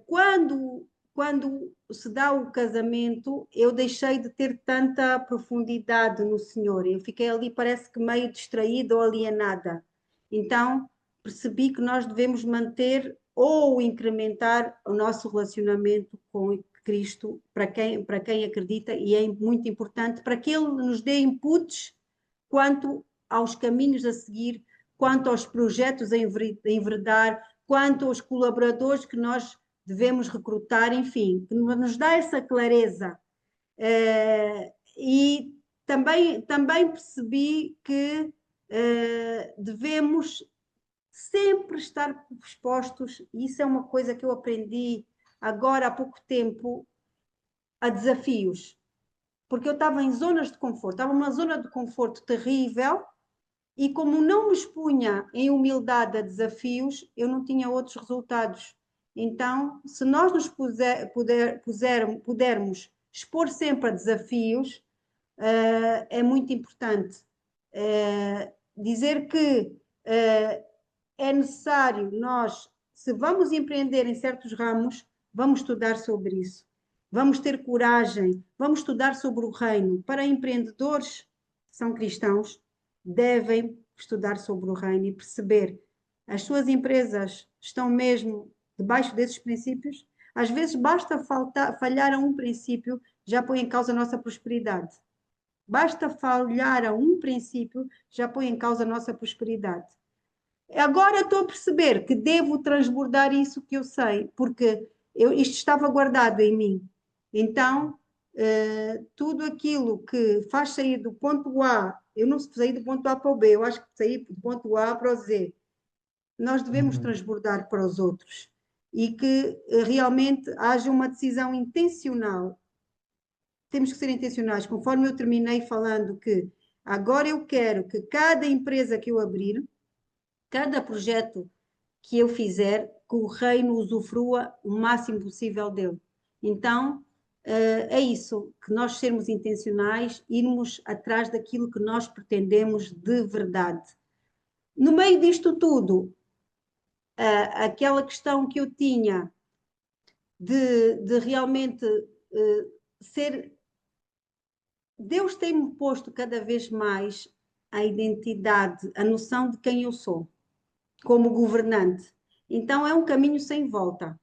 quando se dá o casamento, eu deixei de ter tanta profundidade no Senhor. Eu fiquei ali, parece que meio distraída ou alienada. Então, percebi que nós devemos manter ou incrementar o nosso relacionamento com Cristo, para quem acredita, e é muito importante para que Ele nos dê inputs quanto aos caminhos a seguir, quanto aos projetos a enverdar, quanto aos colaboradores que nós devemos recrutar, enfim, que nos dá essa clareza. E também percebi que devemos sempre estar expostos, e isso é uma coisa que eu aprendi agora há pouco tempo, a desafios, porque eu estava em zonas de conforto, estava numa zona de conforto terrível, e como não me expunha em humildade a desafios, eu não tinha outros resultados. Então, se nós nos pudermos expor sempre a desafios, é muito importante. Dizer que é necessário nós, se vamos empreender em certos ramos, vamos estudar sobre isso. Vamos ter coragem, vamos estudar sobre o reino. Para empreendedores que são cristãos, devem estudar sobre o reino e perceber as suas empresas estão mesmo debaixo desses princípios. Às vezes basta falhar a um princípio, já põe em causa a nossa prosperidade. Basta falhar a um princípio, já põe em causa a nossa prosperidade. Agora estou a perceber que devo transbordar isso que eu sei, porque isto estava guardado em mim. Então, tudo aquilo que faz sair do ponto A, eu não saí do ponto A para o B, eu acho que saí do ponto A para o Z. Nós devemos Uhum. transbordar para os outros e que realmente haja uma decisão intencional. Temos que ser intencionais, conforme eu terminei falando que agora eu quero que cada empresa que eu abrir, cada projeto que eu fizer, que o reino usufrua o máximo possível dele. Então, é isso, que nós sermos intencionais, irmos atrás daquilo que nós pretendemos de verdade. No meio disto tudo, aquela questão que eu tinha de realmente ser. Deus tem-me posto cada vez mais a identidade, a noção de quem eu sou, como governante. Então é um caminho sem volta.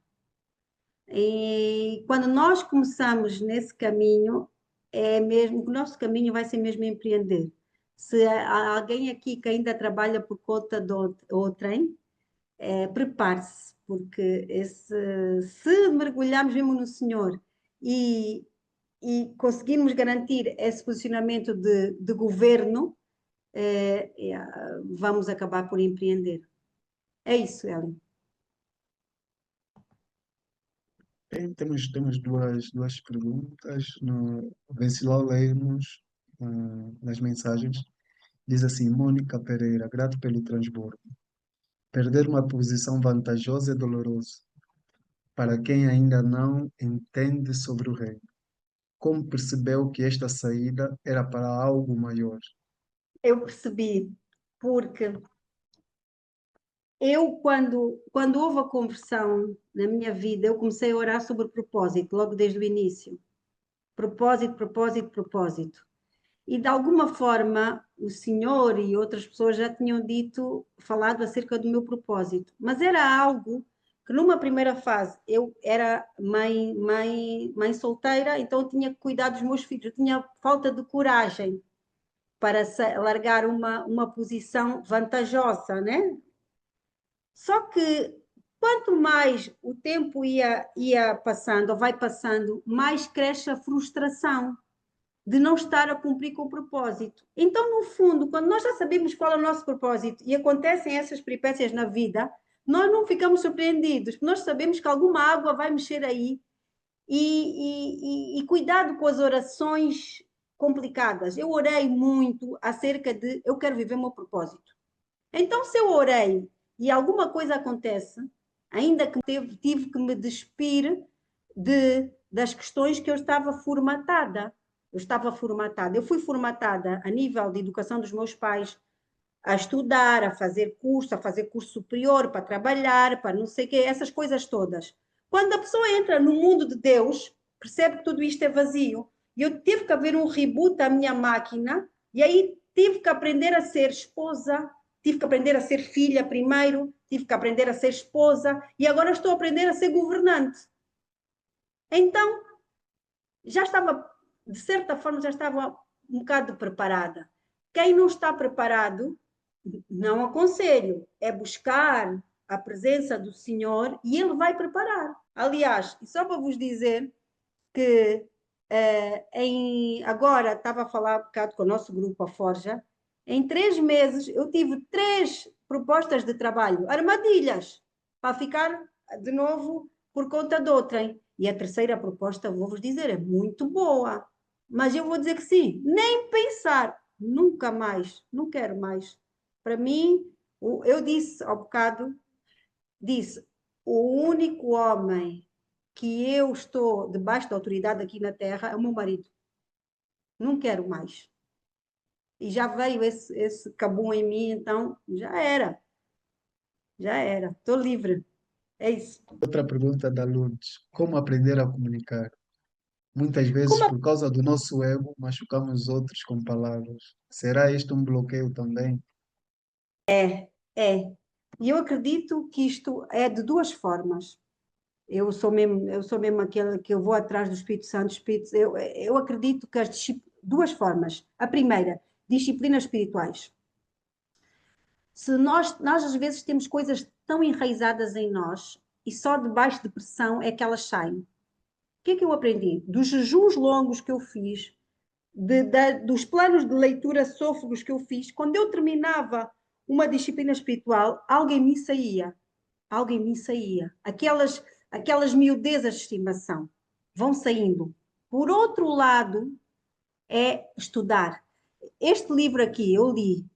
E quando nós começamos nesse caminho, é mesmo, o nosso caminho vai ser mesmo empreender. Se há alguém aqui que ainda trabalha por conta de outrem, prepare-se, porque se mergulharmos mesmo no Senhor e, e conseguirmos garantir esse posicionamento de governo, vamos acabar por empreender. É isso, Ellen. Temos duas perguntas. No, Venciló lemos nas mensagens. Diz assim, Mônica Pereira, grato pelo transbordo. Perder uma posição vantajosa é doloroso para quem ainda não entende sobre o reino. Como percebeu que esta saída era para algo maior? Eu percebi, porque eu, quando houve a conversão na minha vida, eu comecei a orar sobre propósito, logo desde o início. Propósito, propósito, propósito. E de alguma forma o Senhor e outras pessoas já tinham falado acerca do meu propósito, mas era algo que numa primeira fase eu era mãe solteira, então eu tinha que cuidar dos meus filhos, eu tinha falta de coragem para largar uma posição vantajosa, né? Só que quanto mais o tempo ia passando, ou vai passando, mais cresce a frustração de não estar a cumprir com o propósito. Então, no fundo, quando nós já sabemos qual é o nosso propósito e acontecem essas peripécias na vida, nós não ficamos surpreendidos, nós sabemos que alguma água vai mexer aí e cuidado com as orações complicadas. Eu orei muito acerca de eu quero viver o meu propósito. Então, se eu orei e alguma coisa acontece, ainda que tive que me despir das questões que eu estava formatada. Eu fui formatada a nível de educação dos meus pais, a estudar, a fazer curso superior, para trabalhar, para não sei o quê, essas coisas todas. Quando a pessoa entra no mundo de Deus, percebe que tudo isto é vazio. E eu tive que haver um reboot à minha máquina, e aí tive que aprender a ser esposa, tive que aprender a ser filha primeiro, tive que aprender a ser esposa, e agora estou a aprender a ser governante. Então, já estava, de certa forma, já estava um bocado preparada. Quem não está preparado, não aconselho, é buscar a presença do Senhor e Ele vai preparar. Aliás, e só para vos dizer que agora estava a falar um bocado com o nosso grupo, a Forja, em 3 meses eu tive 3 propostas de trabalho, armadilhas, para ficar de novo por conta de outrem. E a terceira proposta, vou-vos dizer, é muito boa. Mas eu vou dizer que sim, nem pensar, nunca mais, não quero mais. Para mim, eu disse ao bocado, o único homem que eu estou debaixo da autoridade aqui na Terra é o meu marido. Não quero mais. E já veio esse cabum em mim, então já era. Já era. Estou livre. É isso. Outra pergunta da Lourdes. Como aprender a comunicar? Muitas vezes, Como por causa do nosso ego, machucamos os outros com palavras. Será este um bloqueio também? é? E eu acredito que isto é de 2 formas. Eu sou mesmo aquele que eu vou atrás do Espírito Santo. Eu acredito que 2 formas. A primeira, disciplinas espirituais. Se nós às vezes temos coisas tão enraizadas em nós e só debaixo de pressão é que elas saem. O que é que eu aprendi? Dos jejuns longos que eu fiz, dos planos de leitura sôfregos que eu fiz, quando eu terminava uma disciplina espiritual, alguém me saía. Alguém me saía. Aquelas miudezas de estimação vão saindo. Por outro lado, é estudar. Este livro aqui, eu li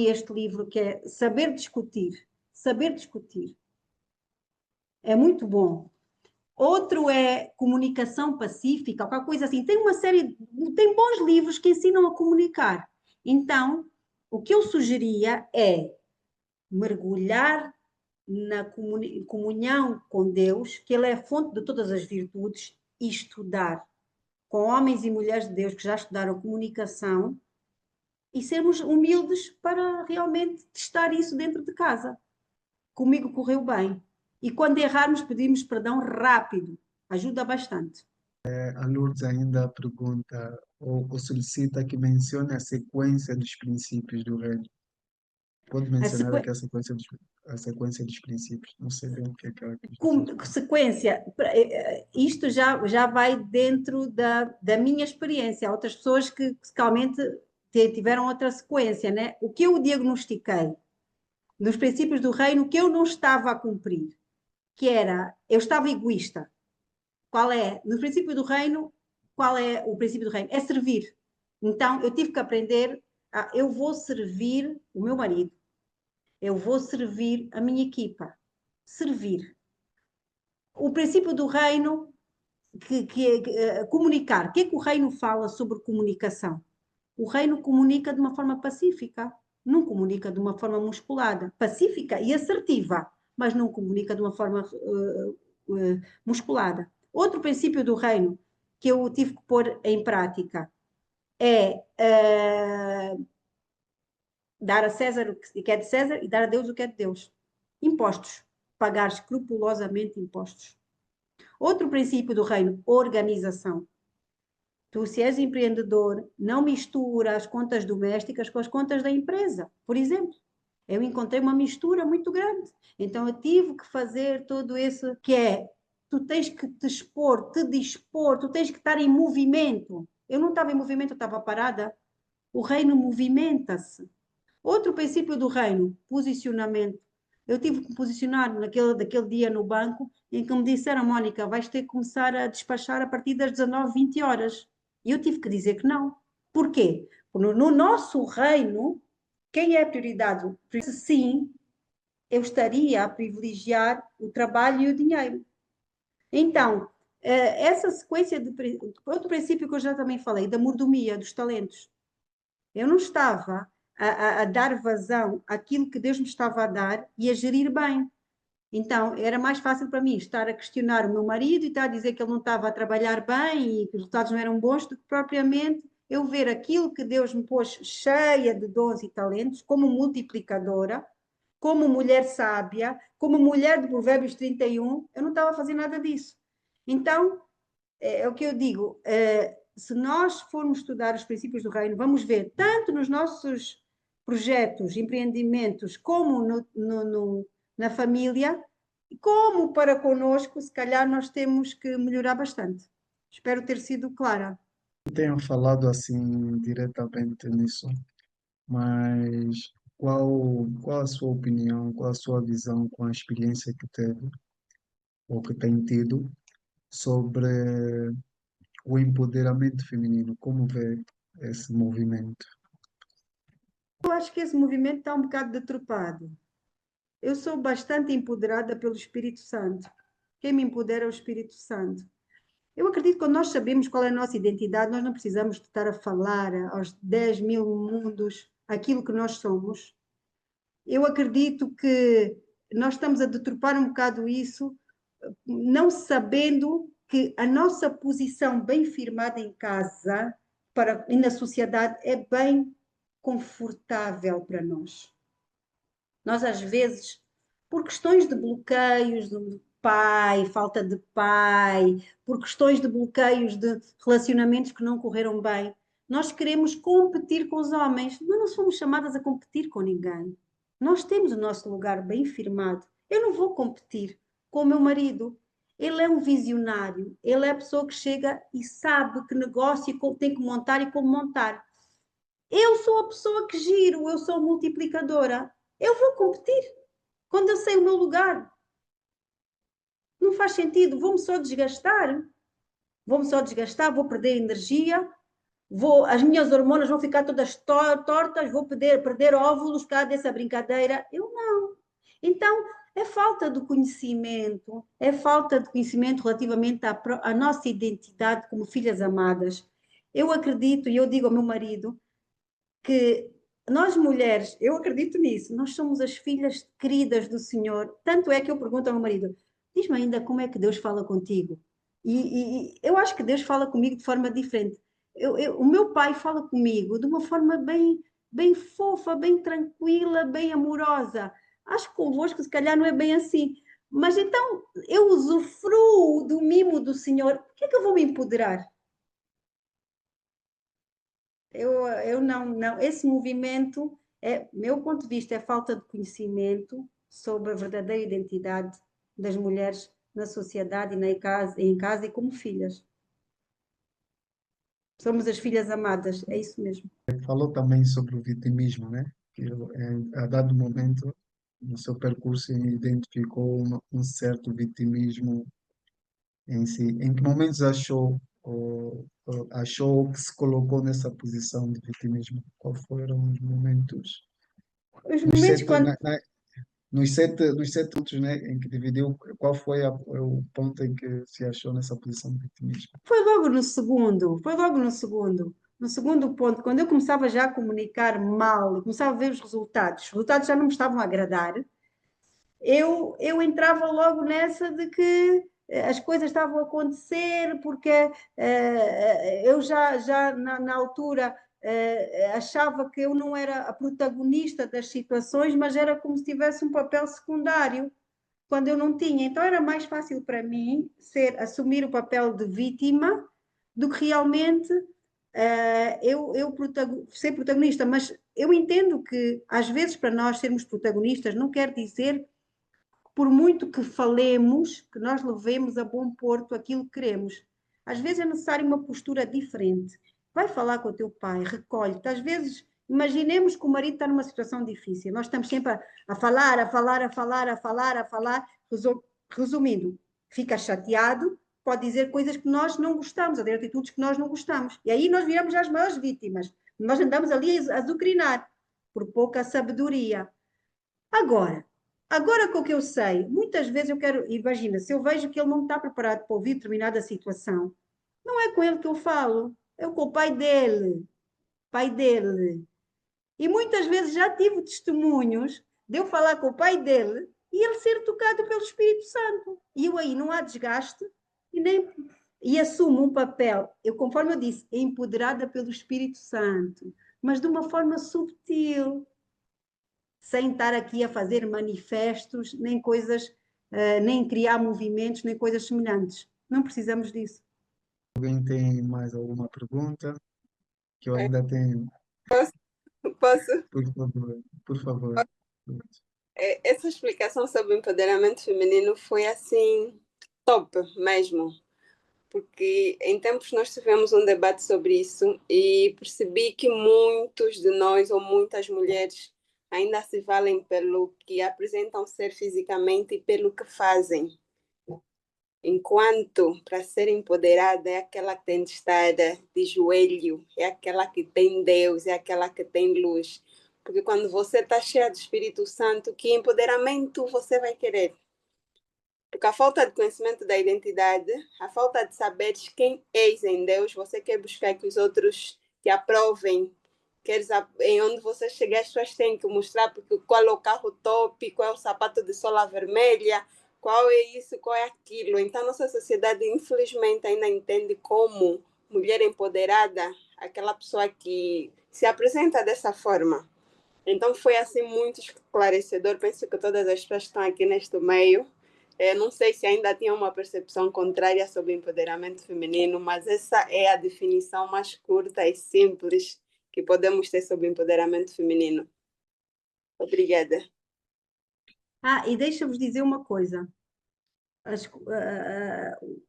este livro que é Saber Discutir. Saber Discutir. É muito bom. Outro é Comunicação Pacífica, qualquer coisa assim. Tem bons livros que ensinam a comunicar. Então, o que eu sugeria é mergulhar na comunhão com Deus, que Ele é a fonte de todas as virtudes, e estudar com homens e mulheres de Deus que já estudaram comunicação e sermos humildes para realmente testar isso dentro de casa. Comigo correu bem. E quando errarmos, pedimos perdão rápido. Ajuda bastante. A Lourdes ainda pergunta ou solicita que mencione a sequência dos princípios do reino. Pode A mencionar aqui a sequência dos princípios. Não sei bem o que é que ela quis dizer. sequência, isto já vai dentro da minha experiência. Há outras pessoas que realmente tiveram outra sequência, né? O que eu diagnostiquei nos princípios do reino, que eu não estava a cumprir, que era, eu estava egoísta. Qual é? No princípio do reino, qual é o princípio do reino? É servir. Então, eu tive que aprender eu vou servir o meu marido, eu vou servir a minha equipa. Servir. O princípio do reino, comunicar. O que é que o reino fala sobre comunicação? O reino comunica de uma forma pacífica, não comunica de uma forma musculada. Pacífica e assertiva, mas não comunica de uma forma musculada. Outro princípio do reino que eu tive que pôr em prática é dar a César o que é de César e dar a Deus o que é de Deus. Impostos. Pagar escrupulosamente impostos. Outro princípio do reino, organização. Tu, se és empreendedor, não mistura as contas domésticas com as contas da empresa, por exemplo. Eu encontrei uma mistura muito grande. Então, eu tive que fazer todo esse, que é, tu tens que te expor, te dispor, tu tens que estar em movimento. Eu não estava em movimento, eu estava parada. O reino movimenta-se. Outro princípio do reino, posicionamento. Eu tive que me posicionar daquele dia no banco em que me disseram, Mónica, vais ter que começar a despachar a partir das 19, 20 horas. E eu tive que dizer que não. Porquê? Porque no nosso reino, quem é a prioridade? Sim, eu estaria a privilegiar o trabalho e o dinheiro. Então, essa sequência de outro princípio que eu já também falei, da mordomia, dos talentos. Eu não estava a dar vazão àquilo que Deus me estava a dar e a gerir bem. Então, era mais fácil para mim estar a questionar o meu marido e estar a dizer que ele não estava a trabalhar bem e que os resultados não eram bons, do que propriamente eu ver aquilo que Deus me pôs cheia de dons e talentos, como multiplicadora, como mulher sábia, como mulher de Provérbios 31, eu não estava a fazer nada disso. Então, é o que eu digo, se nós formos estudar os princípios do reino, vamos ver, tanto nos nossos projetos, empreendimentos, como na família, como para conosco, se calhar nós temos que melhorar bastante. Espero ter sido clara. Não tenho falado assim diretamente nisso, mas qual a sua opinião, qual a sua visão com a experiência que teve ou que tem tido sobre o empoderamento feminino? Como vê esse movimento? Eu acho que esse movimento está um bocado deturpado. Eu sou bastante empoderada pelo Espírito Santo. Quem me empodera é o Espírito Santo. Eu acredito que quando nós sabemos qual é a nossa identidade, nós não precisamos de estar a falar aos 10 mil mundos aquilo que nós somos. Eu acredito que nós estamos a deturpar um bocado isso, não sabendo que a nossa posição bem firmada em casa e na sociedade é bem confortável para nós. Nós, às vezes, por questões de bloqueios de pai, falta de pai, por questões de bloqueios de relacionamentos que não correram bem, nós queremos competir com os homens. Nós não somos chamadas a competir com ninguém. Nós temos o nosso lugar bem firmado. Eu não vou competir com o meu marido. Ele é um visionário, ele é a pessoa que chega e sabe que negócio tem que montar e como montar. Eu sou a pessoa que giro, eu sou multiplicadora. Eu vou competir quando eu sei o meu lugar. Não faz sentido, vou-me só desgastar. Vou-me só desgastar, vou perder energia, as minhas hormonas vão ficar todas tortas, vou perder óvulos cá dessa brincadeira. Eu não. Então, é falta de conhecimento, é falta de conhecimento relativamente à nossa identidade como filhas amadas. Eu acredito, e eu digo ao meu marido, que nós mulheres, eu acredito nisso, nós somos as filhas queridas do Senhor. Tanto é que eu pergunto ao meu marido: diz-me ainda como é que Deus fala contigo? E eu acho que Deus fala comigo de forma diferente. O meu pai fala comigo de uma forma bem fofa, bem tranquila, bem amorosa. Acho que convosco, se calhar, não é bem assim. Mas então eu usufruo do mimo do Senhor. Por que é que eu vou me empoderar? Eu não. Esse movimento, meu ponto de vista, é falta de conhecimento sobre a verdadeira identidade das mulheres na sociedade e em casa e como filhas. Somos as filhas amadas, é isso mesmo. Falou também sobre o vitimismo, né? Que a dado momento, no seu percurso, identificou um certo vitimismo em si. Em que momentos achou ou achou que se colocou nessa posição de vitimismo? Quais foram os momentos, Os nos momentos sete, quando nos sete pontos, né, em que dividiu, qual foi o ponto em que se achou nessa posição de vitimismo? foi logo no segundo. No segundo ponto, quando eu começava já a comunicar mal, começava a ver os resultados já não me estavam a agradar, eu entrava logo nessa de que as coisas estavam a acontecer, porque eu já na altura achava que eu não era a protagonista das situações, mas era como se tivesse um papel secundário, quando eu não tinha. Então era mais fácil para mim assumir o papel de vítima do que realmente ser protagonista. Mas eu entendo que, às vezes, para nós sermos protagonistas, não quer dizer por muito que falemos, que nós levemos a bom porto aquilo que queremos. Às vezes é necessário uma postura diferente. Vai falar com o teu pai, recolhe-te. Às vezes, imaginemos que o marido está numa situação difícil. Nós estamos sempre a falar, a falar, a falar, a falar, a falar. Resumindo, fica chateado, pode dizer coisas que nós não gostamos, a ter atitudes que nós não gostamos. E aí nós viramos as maiores vítimas. Nós andamos ali a azucrinar, por pouca sabedoria. Agora, agora com o que eu sei, muitas vezes eu quero, imagina, se eu vejo que ele não está preparado para ouvir determinada situação, não é com ele que eu falo, é com o pai dele, pai dele. E muitas vezes já tive testemunhos de eu falar com o pai dele e ele ser tocado pelo Espírito Santo. E eu aí não há desgaste e nem e assumo um papel, eu conforme eu disse, empoderada pelo Espírito Santo, mas de uma forma subtil, sem estar aqui a fazer manifestos, nem coisas, nem criar movimentos, nem coisas semelhantes. Não precisamos disso. Alguém tem mais alguma pergunta? Que eu É, ainda tenho. Posso, posso? Por favor, por favor. Essa explicação sobre o empoderamento feminino foi assim, top mesmo, porque em tempos nós tivemos um debate sobre isso e percebi que muitos de nós, ou muitas mulheres, ainda se valem pelo que apresentam ser fisicamente e pelo que fazem. Enquanto, para ser empoderada, é aquela que tem de estar de joelho, é aquela que tem Deus, é aquela que tem luz. Porque quando você está cheia do Espírito Santo, que empoderamento você vai querer? Porque a falta de conhecimento da identidade, a falta de saberes quem és em Deus, você quer buscar que os outros te aprovem. Em onde você chegar, as pessoas têm que mostrar porque qual é o carro top, qual é o sapato de sola vermelha, qual é isso, qual é aquilo. Então, nossa sociedade, infelizmente, ainda entende como mulher empoderada aquela pessoa que se apresenta dessa forma. Então, foi assim muito esclarecedor. Penso que todas as pessoas que estão aqui neste meio, não sei se ainda tinham uma percepção contrária sobre empoderamento feminino, mas essa é a definição mais curta e simples que podemos ter sobre empoderamento feminino. Obrigada. E deixa-vos dizer uma coisa.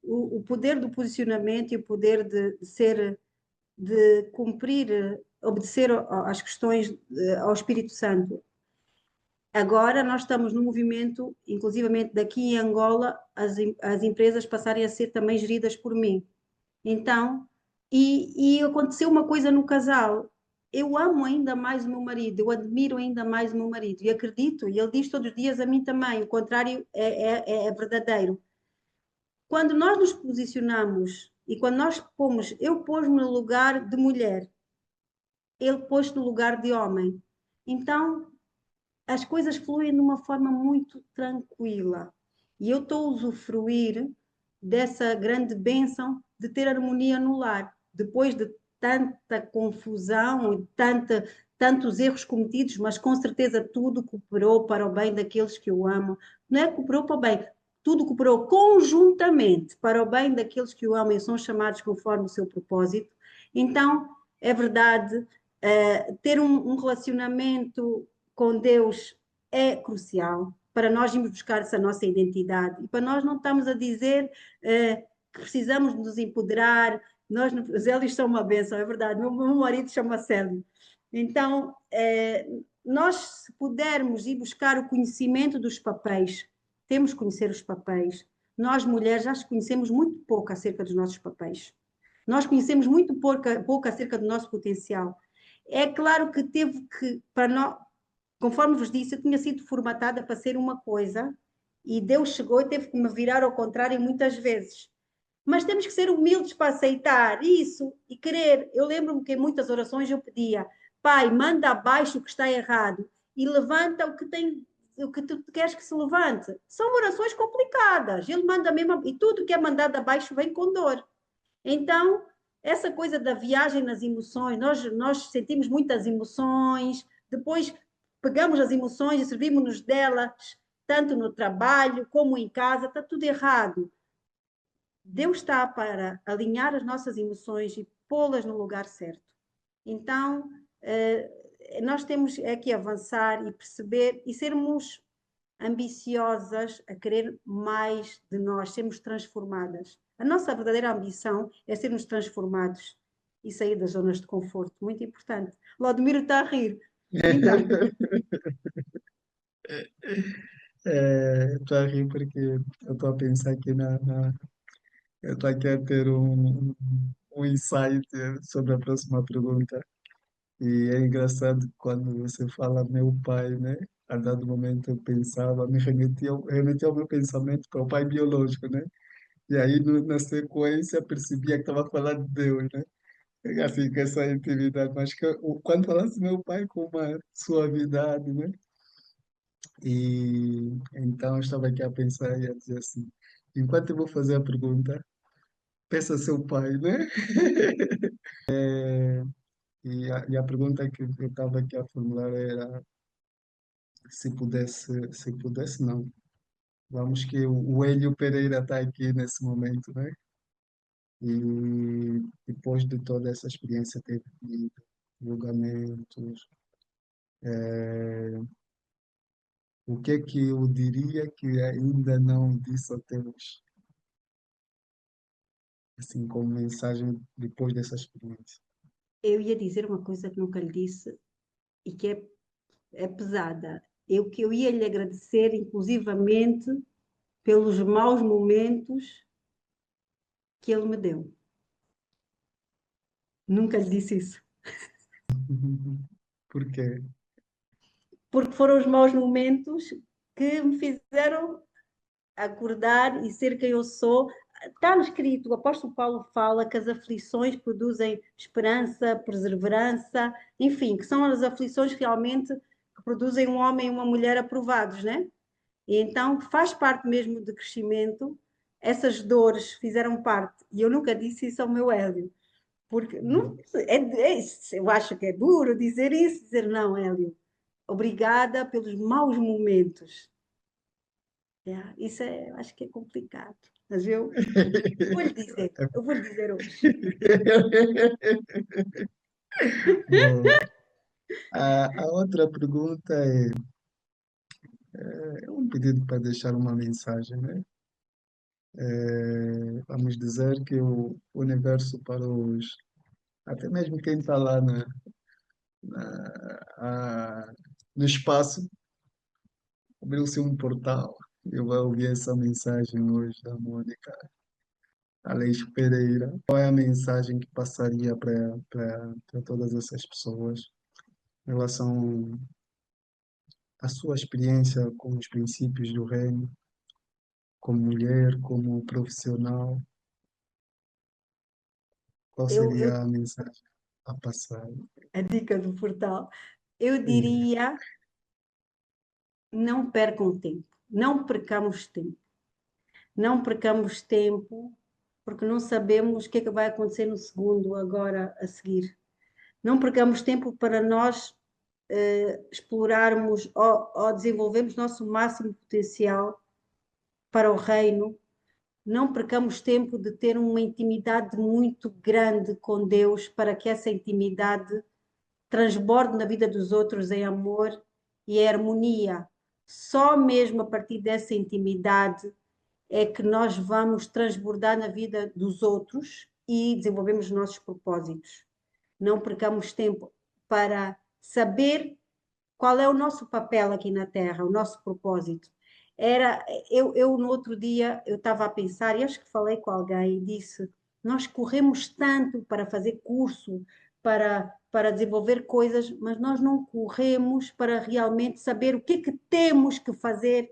O poder do posicionamento e o poder de cumprir, obedecer às questões ao Espírito Santo. Agora nós estamos no movimento, inclusivamente daqui em Angola, as empresas passarem a ser também geridas por mim. Então, e aconteceu uma coisa no casal. Eu amo ainda mais o meu marido, eu admiro ainda mais o meu marido e acredito, e ele diz todos os dias a mim também, o contrário é verdadeiro. Quando nós nos posicionamos e quando nós pomos, eu pus-me no lugar de mulher, ele pôs no lugar de homem. Então, as coisas fluem de uma forma muito tranquila. E eu estou a usufruir dessa grande bênção de ter harmonia no lar. Depois de tanta confusão e tantos erros cometidos, mas com certeza tudo cooperou para o bem daqueles que o amam. Não é cooperou para o bem, tudo cooperou conjuntamente para o bem daqueles que o amam e são chamados conforme o seu propósito. Então, é verdade, ter um relacionamento com Deus é crucial para nós irmos buscar essa nossa identidade e para nós não estamos a dizer que precisamos nos empoderar. Os Zélios são uma bênção, é verdade. Meu marido chama Célio. Então, nós, se pudermos ir buscar o conhecimento dos papéis, temos que conhecer os papéis. Nós, mulheres, já conhecemos muito pouco acerca dos nossos papéis. Nós conhecemos muito pouco acerca do nosso potencial. É claro que teve que, para nós, conforme vos disse, eu tinha sido formatada para ser uma coisa e Deus chegou e teve que me virar ao contrário muitas vezes. Mas temos que ser humildes para aceitar isso e querer. Eu lembro-me que em muitas orações eu pedia: Pai, manda abaixo o que está errado e levanta o que tu queres que se levante. São orações complicadas. Ele manda mesmo, e tudo que é mandado abaixo vem com dor. Então, essa coisa da viagem nas emoções, nós sentimos muitas emoções, depois pegamos as emoções e servimos-nos delas, tanto no trabalho como em casa, está tudo errado. Deus está para alinhar as nossas emoções e pô-las no lugar certo. Então, nós temos que avançar e perceber e sermos ambiciosas a querer mais de nós, sermos transformadas. A nossa verdadeira ambição é sermos transformados e sair das zonas de conforto. Muito importante. Lodmiro está a rir. Então, Estou a rir porque eu estou a pensar aqui eu estou aqui a ter um insight sobre a próxima pergunta. E é engraçado que quando você fala meu pai, né? A dado momento eu pensava, remetia ao meu pensamento para o pai biológico, né? E aí na sequência percebia que estava falando de Deus, né? Assim, com essa intimidade. Mas quando falasse meu pai com uma suavidade, né? E então eu estava aqui a pensar e a dizer assim, enquanto eu vou fazer a pergunta, peça a seu pai, né? E a pergunta que eu estava aqui a formular era se pudesse não. Vamos que o Hélio Pereira está aqui nesse momento, né? E depois de toda essa experiência ter vivido, julgamentos, o que é que eu diria que ainda não disse até hoje? Assim, como mensagem depois dessa experiência. eu ia dizer uma coisa que nunca lhe disse e que é pesada. Que eu ia lhe agradecer, inclusivamente, pelos maus momentos que ele me deu. Nunca lhe disse isso. Por quê? Porque foram os maus momentos que me fizeram acordar e ser quem eu sou. Está no escrito, o apóstolo Paulo fala que as aflições produzem esperança, perseverança, enfim, que são as aflições realmente que produzem um homem e uma mulher aprovados, né? E então faz parte mesmo do crescimento, essas dores fizeram parte, e eu nunca disse isso ao meu Hélio, porque não, eu acho que é duro dizer isso, dizer não, Hélio, obrigada pelos maus momentos. Isso acho que é complicado, mas eu vou lhe dizer hoje. Bom, a outra pergunta é um pedido para deixar uma mensagem, né? Vamos dizer que o universo para até mesmo quem está lá no espaço, abriu-se um portal. Eu vou ouvir essa mensagem hoje da Mônica Aleixo Pereira. Qual é a mensagem que passaria para todas essas pessoas em relação à sua experiência com os princípios do reino, como mulher, como profissional? Qual Eu, seria a mensagem a passar? a dica do portal, eu É. diria, não percam tempo, não percamos tempo. Não percamos tempo, porque não sabemos o que é que vai acontecer no segundo agora a seguir. Não percamos tempo para nós explorarmos ou desenvolvermos nosso máximo potencial para o reino. Não percamos tempo de ter uma intimidade muito grande com Deus para que essa intimidade transborde na vida dos outros em amor e em harmonia. Só mesmo a partir dessa intimidade é que nós vamos transbordar na vida dos outros e desenvolvemos os nossos propósitos. Não percamos tempo para saber qual é o nosso papel aqui na Terra, o nosso propósito. Eu no outro dia, eu estava a pensar, e acho que falei com alguém e disse, Nós corremos tanto para fazer curso, para desenvolver coisas, mas nós não corremos para realmente saber o que é que temos que fazer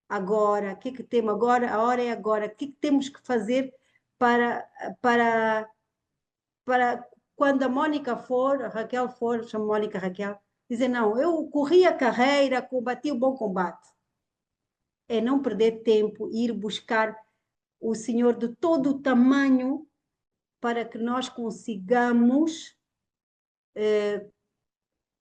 agora, o que é que temos agora, a hora é agora, o que é que temos que fazer para, para, para quando a Mônica for, a Raquel for, chamo Mônica Raquel, dizer, não, eu corri a carreira, combati o bom combate. É não perder tempo, ir buscar o Senhor de todo o tamanho para que nós consigamos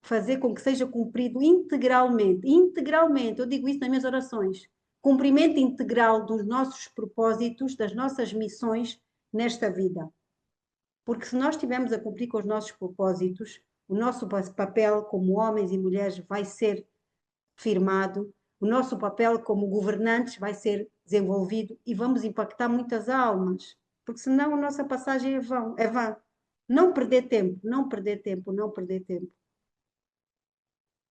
fazer com que seja cumprido integralmente. Integralmente, eu digo isso nas minhas orações. Cumprimento integral dos nossos propósitos, das nossas missões nesta vida. Porque se nós estivermos a cumprir com os nossos propósitos, o nosso papel como homens e mulheres vai ser firmado, o nosso papel como governantes vai ser desenvolvido e vamos impactar muitas almas, porque senão a nossa passagem é vã, é vã. Não perder tempo, não perder tempo, não perder tempo.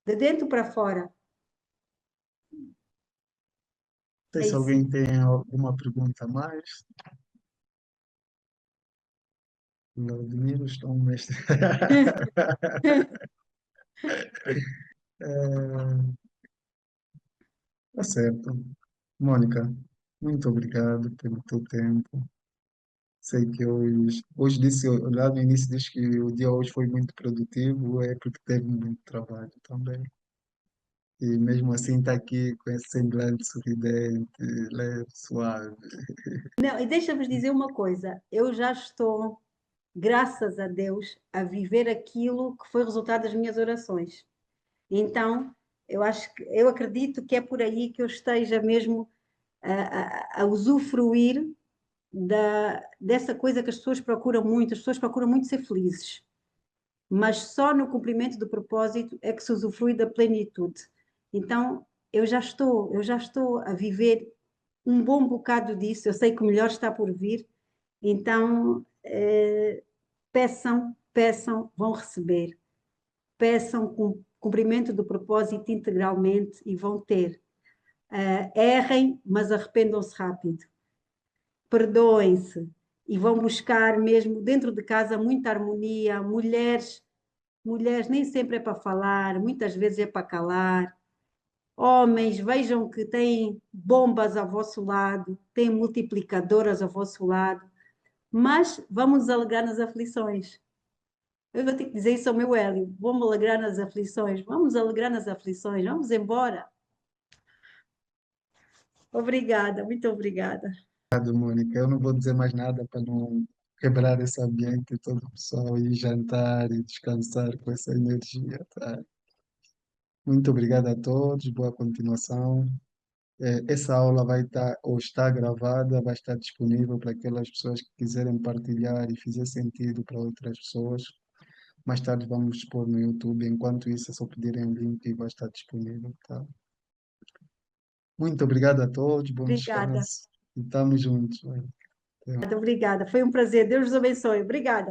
De dentro para fora. Não sei É se isso. alguém tem alguma pergunta a mais. Vladimir, estou um mestre. Tá certo. Mônica, muito obrigado pelo teu tempo. Sei que hoje disse, lá no início disse que o dia hoje foi muito produtivo, é porque teve muito trabalho também. E mesmo assim está aqui com esse semblante sorridente, leve, suave. Não, e deixa-vos dizer uma coisa, eu já estou, graças a Deus, a viver aquilo que foi resultado das minhas orações. Então, eu acredito que é por aí que eu esteja mesmo a usufruir dessa coisa que as pessoas procuram muito, as pessoas procuram muito ser felizes, mas só no cumprimento do propósito é que se usufrui da plenitude. Então, eu já estou a viver um bom bocado disso, eu sei que o melhor está por vir, então peçam, peçam, vão receber, peçam cumprimento do propósito integralmente e vão ter. Errem, mas arrependam-se rápido. Perdoem-se e vão buscar mesmo dentro de casa muita harmonia. Mulheres nem sempre é para falar, muitas vezes é para calar. Homens, vejam que têm bombas ao vosso lado, têm multiplicadoras ao vosso lado, mas vamos nos alegrar nas aflições. Eu vou ter que dizer isso ao meu Hélio. Vamos alegrar nas aflições, vamos alegrar nas aflições, vamos embora. Obrigada, muito obrigada. Obrigado, Mônica. Eu não vou dizer mais nada para não quebrar esse ambiente e todo o pessoal ir jantar e descansar com essa energia, tá? Muito obrigado a todos, boa continuação. Essa aula vai estar ou está gravada, vai estar disponível para aquelas pessoas que quiserem partilhar e fizer sentido para outras pessoas. Mais tarde vamos expor no YouTube. Enquanto isso, é só pedirem o link e vai estar disponível, tá? Muito obrigado a todos, bom Obrigada, descanso e estamos juntos. obrigada. Foi um prazer. Deus os abençoe. Obrigada.